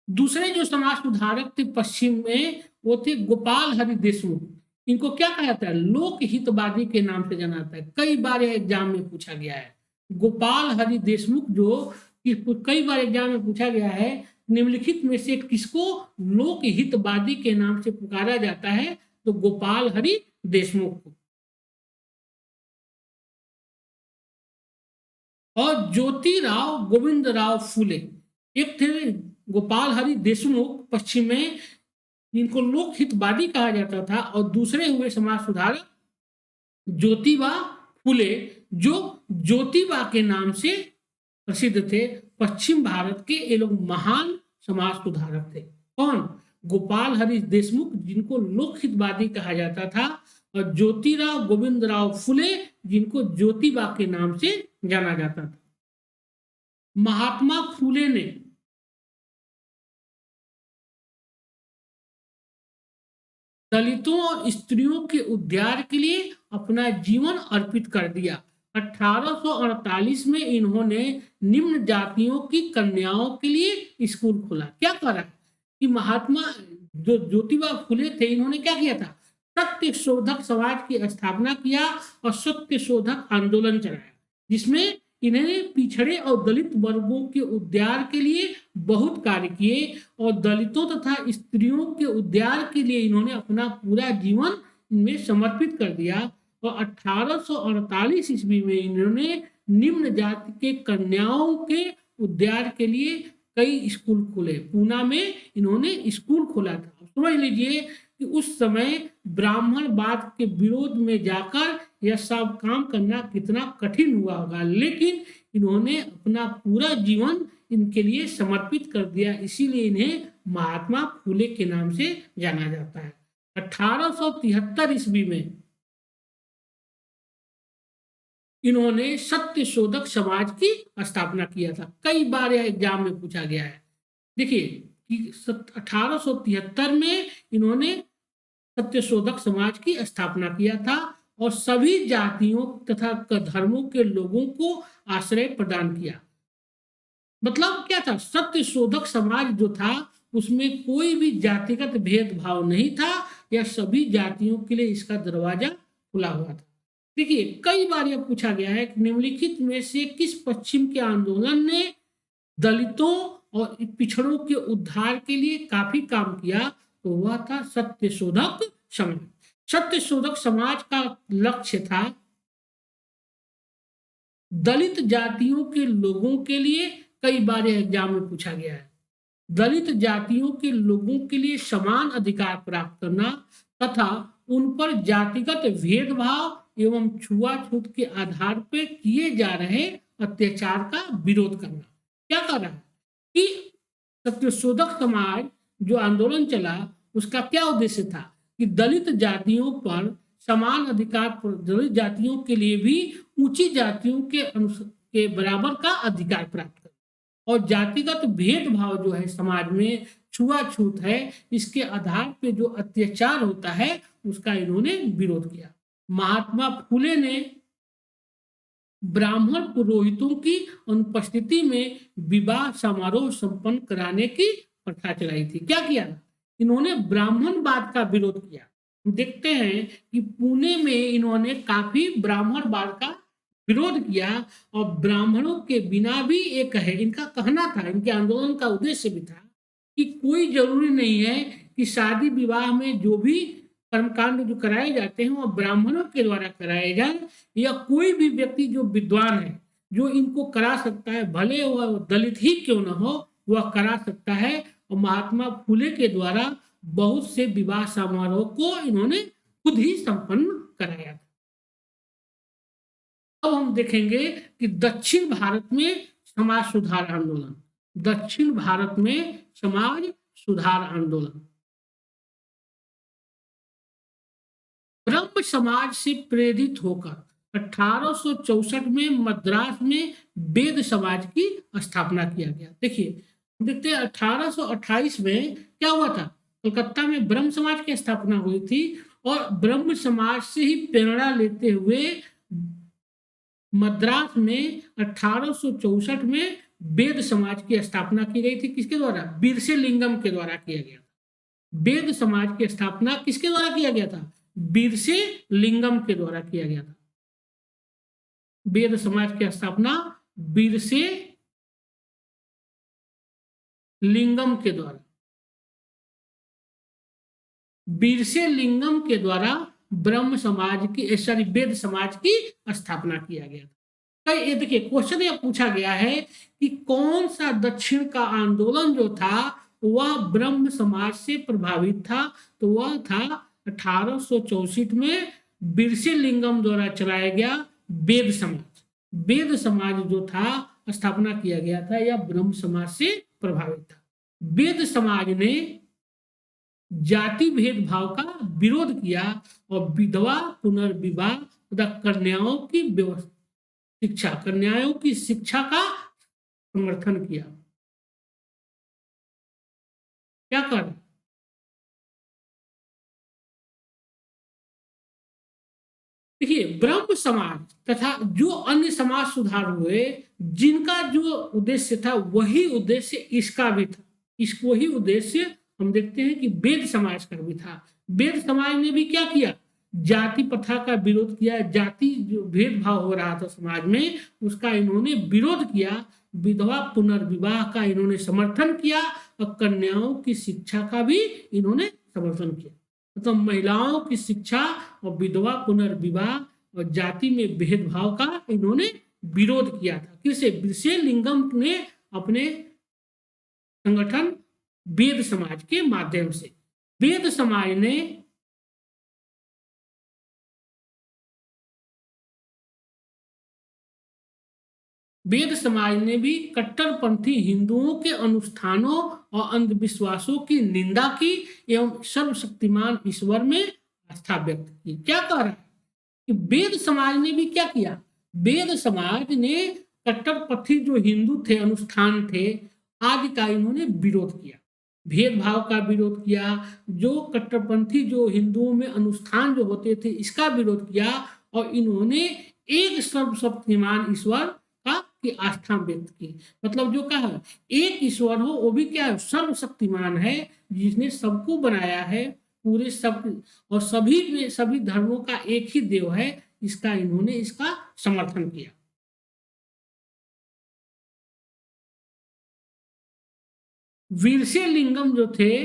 दूसरे जो समाज सुधारक थे पश्चिम में वो थे गोपाल हरि देशमुख। इनको क्या कहा जाता है? लोक हितवादी के नाम से जाना जाता है। कई बार यह एग्जाम में पूछा गया है। गोपाल हरि देशमुख जो कई बार एग्जाम में पूछा गया है, निम्नलिखित में से किसको लोक हितवादी के नाम से पुकारा जाता है? तो गोपाल हरि देशमुख को। और ज्योतिराव गोविंदराव फूले, एक थे गोपाल हरि देशमुख पश्चिम में, जिनको लोक हितवादी कहा जाता था, और दूसरे हुए समाज सुधारक ज्योतिबा फूले जो ज्योतिबा के नाम से प्रसिद्ध थे। पश्चिम भारत के ये लोग महान समाज सुधारक थे। कौन? गोपाल हरि देशमुख जिनको लोक हितवादी कहा जाता था, और ज्योतिराव गोविंदराव फूले जिनको ज्योतिबा के नाम से जाना जाता था। महात्मा फूले ने दलितों और स्त्रियों के उद्धार के लिए अपना जीवन अर्पित कर दिया। 1848 में इन्होंने निम्न जातियों की कन्याओं के लिए स्कूल खोला। क्या करा कि महात्मा जो ज्योतिबा फुले थे, इन्होंने क्या किया था, सत्य शोधक समाज की स्थापना किया और सत्य शोधक आंदोलन चलाया, जिसमें इन्होंने पिछड़े और दलित वर्गों के उद्धार के लिए बहुत कार्य किए और दलितों तथा स्त्रियों के उद्धार के लिए इन्होंने अपना पूरा जीवन इनमें समर्पित कर दिया। और 1848 ईस्वी में इन्होंने निम्न जाति के कन्याओं के उद्धार के लिए कई स्कूल खोले। पूना में इन्होंने स्कूल खोला था। समझ लीजिए कि उस समय ब्राह्मणवाद के विरोध में जाकर यह सब काम करना कितना कठिन हुआ होगा, लेकिन इन्होंने अपना पूरा जीवन इनके लिए समर्पित कर दिया, इसीलिए इन्हें महात्मा फूले के नाम से जाना जाता है। 1873 ईस्वी में इन्होंने सत्य शोधक समाज की स्थापना किया था। कई बार यह एग्जाम में पूछा गया है। देखिए कि 1873 में इन्होंने सत्य शोधक समाज की स्थापना किया था और सभी जातियों तथा धर्मों के लोगों को आश्रय प्रदान किया। मतलब क्या था, सत्य शोधक समाज जो था उसमें कोई भी जातिगत भेदभाव नहीं था, यह सभी जातियों के लिए इसका दरवाजा खुला हुआ था। देखिए कई बार यह पूछा गया है कि निम्नलिखित में से किस पश्चिम के आंदोलन ने दलितों और पिछड़ों के उद्धार के लिए काफी काम किया, तो वह था सत्य शोधक समाज। सत्य शोधक समाज का लक्ष्य था दलित जातियों के लोगों के लिए, कई बार यह एग्जाम में पूछा गया है, दलित जातियों के लोगों के लिए समान अधिकार प्राप्त करना तथा उन पर जातिगत भेदभाव एवं छुआछूत के आधार पर किए जा रहे अत्याचार का विरोध करना। क्या कर रहा है कि सत्यशोधक समाज जो आंदोलन चला उसका क्या उद्देश्य था कि दलित जातियों पर समान अधिकार, दलित जातियों के लिए भी ऊंची जातियों के बराबर का अधिकार प्राप्त करना और जातिगत भेदभाव जो है समाज में, छुआछूत है, इसके आधार पे जो अत्याचार होता है उसका इन्होंने विरोध किया। महात्मा फूले ने ब्राह्मण पुरोहितों की अनुपस्थिति में विवाह समारोह संपन्न कराने की प्रथा चलाई थी। क्या किया, इन्होंने ब्राह्मणवाद का विरोध किया। देखते हैं कि पुणे में इन्होंने काफी ब्राह्मणवाद का विरोध किया और ब्राह्मणों के बिना भी एक है, इनका कहना था, इनके आंदोलन का उद्देश्य भी था कि कोई जरूरी नहीं है कि शादी विवाह में जो भी कर्मकांड जो कराए जाते हैं वो ब्राह्मणों के द्वारा कराए जाए, या कोई भी व्यक्ति जो विद्वान है जो इनको करा सकता है, भले वह दलित ही क्यों न हो, वह करा सकता है। और महात्मा फूले के द्वारा बहुत से विवाह समारोह को इन्होंने खुद ही संपन्न कराया। अब हम देखेंगे कि दक्षिण भारत में समाज सुधार आंदोलन, दक्षिण भारत में समाज सुधार आंदोलन। ब्रह्म समाज से प्रेरित होकर 1864 में मद्रास में वेद समाज की स्थापना किया गया। देखिए देखते हैं 1828 में क्या हुआ था, कलकत्ता में ब्रह्म समाज की स्थापना हुई थी और ब्रह्म समाज से ही प्रेरणा लेते हुए मद्रास में 1864 में वेद समाज की स्थापना की गई थी। किसके द्वारा, बिरसे लिंगम के द्वारा किया गया। वेद समाज की स्थापना किसके द्वारा किया गया था, बिरसे लिंगम के द्वारा किया गया था। वेद समाज की स्थापना बिरसे लिंगम के द्वारा, बिरसे लिंगम के द्वारा ब्रह्म समाज की, सॉरी, वेद समाज की स्थापना किया गया था। ये देखिए क्वेश्चन ये पूछा गया है कि कौन सा दक्षिण का आंदोलन जो था वह ब्रह्म समाज से प्रभावित था, तो वह था 1864 में बिरसे लिंगम द्वारा चलाया गया वेद समाज। वेद समाज जो था स्थापना किया गया था, यह ब्रह्म समाज से प्रभावित था। वेद समाज ने जाति भेदभाव का विरोध किया और विधवा पुनर्विवाह तथा कन्याओं की शिक्षा, कन्याओं की शिक्षा का समर्थन किया। क्या कर, देखिए ब्रह्म समाज तथा जो अन्य समाज सुधार हुए जिनका जो उद्देश्य था वही उद्देश्य इसका भी था, इसको ही उद्देश्य हम देखते हैं कि वेद समाज का भी था। वेद समाज ने भी क्या किया, जाति प्रथा का विरोध किया। जाति जो भेदभाव हो रहा था समाज में, उसका इन्होंने विरोध किया। विधवा पुनर्विवाह का इन्होंने समर्थन किया और कन्याओं की शिक्षा का भी इन्होंने समर्थन किया। मतलब महिलाओं की शिक्षा और विधवा पुनर्विवाह और जाति में भेदभाव का इन्होंने विरोध किया था। किसे, विरसेलिंगम ने अपने संगठन वेद समाज के माध्यम से। वेद समाज ने भी कट्टरपंथी हिंदुओं के अनुष्ठानों और अंधविश्वासों की निंदा की एवं सर्वशक्तिमान ईश्वर में आस्था व्यक्त की। क्या कह रहा है कि वेद समाज ने भी क्या किया, वेद समाज ने कट्टरपंथी जो हिंदू थे, अनुष्ठान थे आदि का इन्होंने विरोध किया, भेदभाव का विरोध किया, जो कट्टरपंथी जो हिंदुओं में अनुष्ठान जो होते थे इसका विरोध किया, और इन्होंने एक सर्वशक्तिमान ईश्वर का की आस्था व्यक्त की। मतलब जो कहा एक ईश्वर हो, वो भी क्या है, सर्वशक्तिमान है, जिसने सबको बनाया है, पूरे सब और सभी धर्मों का एक ही देव है, इसका इन्होंने इसका समर्थन किया। विरसेलिंगम जो थे,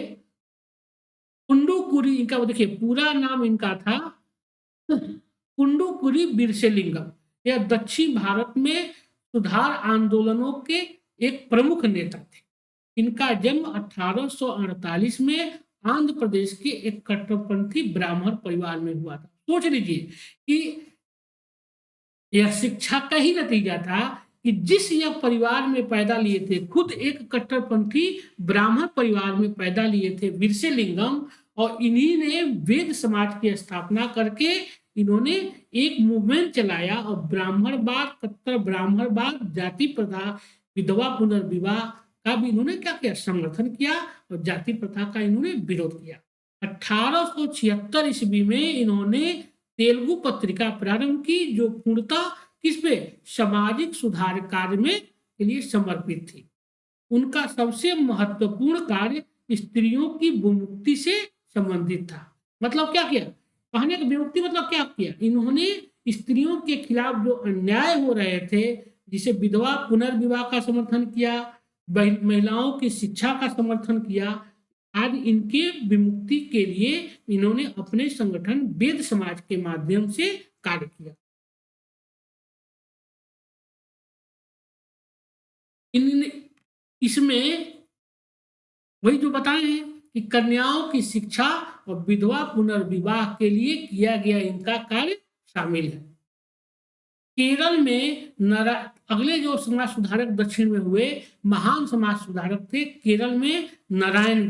कुंडुकुरी, इनका देखिए पूरा नाम इनका था कुंडुकुरी विरसेलिंगम। यह दक्षिण भारत में सुधार आंदोलनों के एक प्रमुख नेता थे। इनका जन्म 1848 में आंध्र प्रदेश के एक कट्टरपंथी ब्राह्मण परिवार में हुआ था। सोच लीजिए कि यह शिक्षा का ही नतीजा था कि जिस यह परिवार में पैदा लिए थे, खुद एक कट्टरपंथी ब्राह्मण परिवार में पैदा लिए थे विरसेलिंगम, और इन्हीं ने वेद समाज की स्थापना करके इन्होंने एक मूवमेंट चलाया और ब्राह्मणवाद, कट्टर ब्राह्मणवाद, जाति प्रथा, विधवा पुनर्विवाह का भी इन्होंने क्या किया, समर्थन किया, और जाति प्रथा का इन्होंने विरोध किया। 1876 ईस्वी में इन्होंने तेलुगु पत्रिका प्रारंभ की, जो पूर्णतः किस पे, सामाजिक सुधार कार्य में के लिए समर्पित थी। उनका सबसे महत्वपूर्ण कार्य स्त्रियों की विमुक्ति से संबंधित था। मतलब क्या किया, कहने का विमुक्ति मतलब क्या किया, इन्होंने स्त्रियों के खिलाफ जो अन्याय हो रहे थे, जिसे विधवा पुनर्विवाह का समर्थन किया, महिलाओं की शिक्षा का समर्थन किया, आज इनके विमुक्ति के लिए इन्होंने अपने संगठन वेद समाज के माध्यम से कार्य किया। इसमें वही जो बताए हैं कि कन्याओं की शिक्षा और विधवा पुनर्विवाह के लिए किया गया इनका कार्य शामिल है। केरल में अगले जो समाज सुधारक दक्षिण में हुए महान समाज सुधारक थे, केरल में नारायण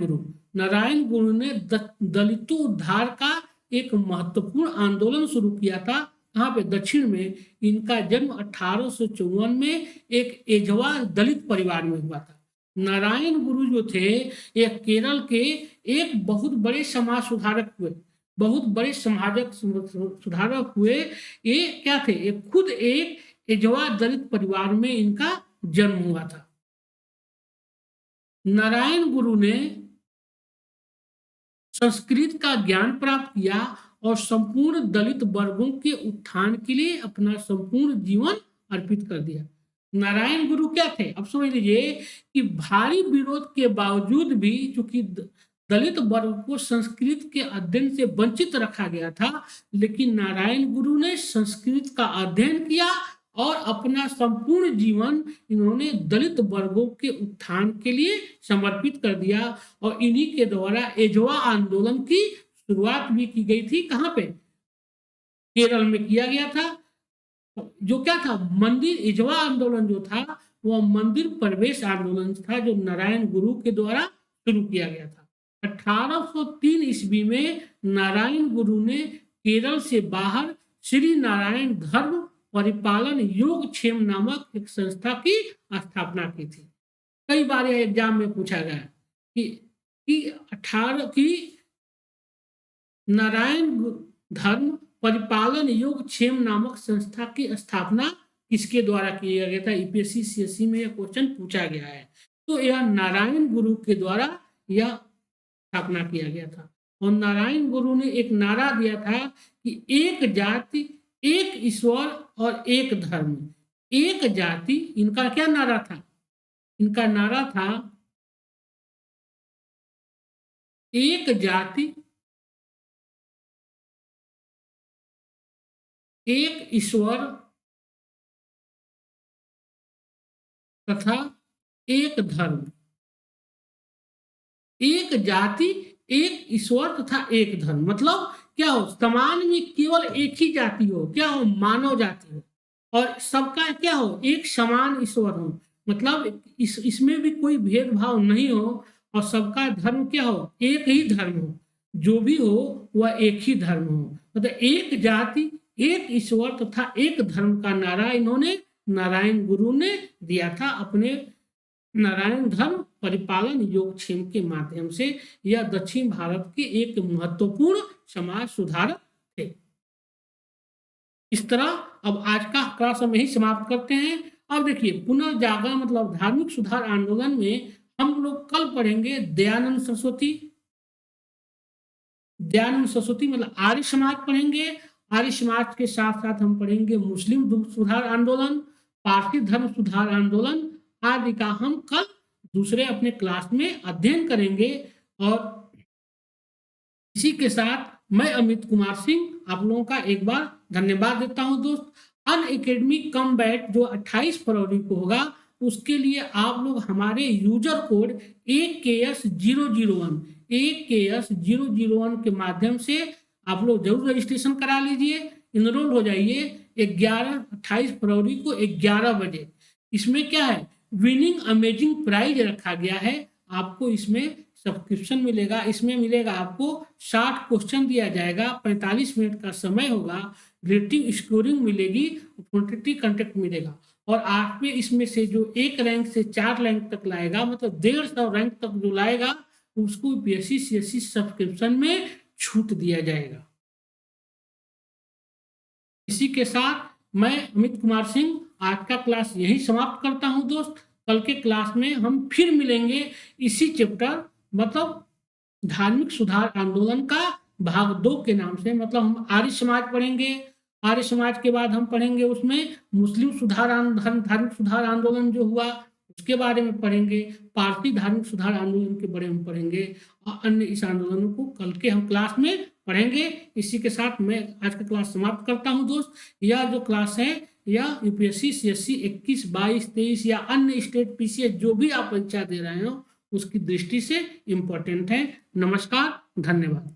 गुरु ने दलितों उद्धार का एक महत्वपूर्ण आंदोलन शुरू किया था। यहाँ पे दक्षिण में इनका जन्म 1854 में एक एजवा दलित परिवार में हुआ था। नारायण गुरु जो थे, यह केरल के एक बहुत बड़े समाज सुधारक हुए, बहुत बड़े समाजक सुधारक हुए। ये क्या थे, ये खुद एक एजवा दलित परिवार में इनका जन्म हुआ था। नारायण गुरु ने संस्कृत का ज्ञान प्राप्त किया और संपूर्ण दलित वर्गों के उत्थान के लिए अपना संपूर्ण जीवन अर्पित कर दिया। नारायण गुरु क्या थे, अब समझ लीजिए कि भारी विरोध के बावजूद भी, चूंकि दलित वर्ग को संस्कृत के अध्ययन से वंचित रखा गया था, लेकिन नारायण गुरु ने संस्कृत का अध्ययन किया और अपना संपूर्ण जीवन इन्होंने दलित वर्गों के उत्थान के लिए समर्पित कर दिया। और इन्हीं के द्वारा एजवा आंदोलन की शुरुआत भी की गई थी। कहाँ पे, केरल में किया गया था। जो क्या था, मंदिर एजवा आंदोलन जो था वह मंदिर प्रवेश आंदोलन था, जो नारायण गुरु के द्वारा शुरू किया गया था। 1803 ईस्वी में नारायण गुरु ने केरल से बाहर श्री नारायण धर्म परिपालन योगक्षेम नामक एक संस्था की स्थापना की थी। कई बार यह एग्जाम में पूछा गया कि नारायण धर्म परिपालन योगक्षेम नामक संस्था की स्थापना किसके द्वारा किया गया था। यूपीएससी सीएससी में यह क्वेश्चन पूछा गया है। तो यह नारायण गुरु के द्वारा यह स्थापना किया गया था। और नारायण गुरु ने एक नारा दिया था कि एक जाति, एक ईश्वर और एक धर्म। एक जाति, इनका क्या नारा था? इनका नारा था एक जाति, एक ईश्वर तथा एक धर्म। एक जाति, एक ईश्वर तथा एक धर्म, मतलब क्या हो? समाज में केवल एक ही जाति हो, क्या हो? मानव जाति हो, और सबका क्या हो? एक समान ईश्वर हो, मतलब इसमें भी कोई भेदभाव नहीं हो, और सबका धर्म क्या हो? एक ही धर्म हो, जो भी हो वह एक ही धर्म हो। मतलब एक जाति, एक ईश्वर तथा एक धर्म का नारा इन्होंने, नारायण गुरु ने दिया था अपने नारायण धर्म परिपालन योगक्षेम के माध्यम से। यह दक्षिण भारत के एक महत्वपूर्ण समाज सुधारक थे। इस तरह अब आज का क्लास हम यही समाप्त करते हैं। अब देखिए, पुनर्जागरण मतलब धार्मिक सुधार आंदोलन में हम लोग कल पढ़ेंगे दयानंद सरस्वती। दयानंद सरस्वती मतलब आर्य समाज पढ़ेंगे। आर्य समाज के साथ साथ हम पढ़ेंगे मुस्लिम सुधार आंदोलन, पारसी धर्म सुधार आंदोलन आदि का हम कल दूसरे अपने क्लास में अध्ययन करेंगे। और इसी के साथ मैं अमित कुमार सिंह आप लोगों का एक बार धन्यवाद देता हूं दोस्त। अनअकैडमी कम बैच जो 28 फरवरी को होगा, उसके लिए आप लोग हमारे यूजर कोड AKS001 AKS001 के माध्यम से आप लोग जरूर रजिस्ट्रेशन करा लीजिए, इनरोल हो जाइए 28 फरवरी को 11 बजे। इसमें क्या है? विनिंग अमेजिंग प्राइज रखा गया है। आपको इसमें सब्सक्रिप्शन मिलेगा, इसमें मिलेगा आपको 60 क्वेश्चन दिया जाएगा, 45 मिनट का समय होगा, रेटिंग स्कोरिंग मिलेगी, क्वांटिटी कंटेक्ट मिलेगा। और आप में इसमें से जो 1 रैंक से 4 रैंक तक लाएगा, मतलब 150 रैंक तक जो लाएगा, उसको यूपीएससी सीएससी सब्सक्रिप्शन में छूट दिया जाएगा। इसी के साथ मैं अमित कुमार सिंह आज का क्लास यही समाप्त करता हूं दोस्त। कल के क्लास में हम फिर मिलेंगे इसी चैप्टर मतलब धार्मिक सुधार आंदोलन का भाग 2 के नाम से। मतलब हम आर्य समाज पढ़ेंगे, आर्य समाज के बाद हम पढ़ेंगे उसमें मुस्लिम सुधार धार्मिक सुधार आंदोलन जो हुआ उसके बारे में पढ़ेंगे, पारसी धार्मिक सुधार आंदोलन के बारे में पढ़ेंगे, और अन्य इस आंदोलनों को कल के हम क्लास में पढ़ेंगे। इसी के साथ मैं आज का क्लास समाप्त करता हूं दोस्त। यह जो क्लास है या यूपीएससी सीएससी 21, 22, 23 या अन्य स्टेट पीसीएस जो भी आप परीक्षा दे रहे हो उसकी दृष्टि से इम्पोर्टेंट है। नमस्कार, धन्यवाद।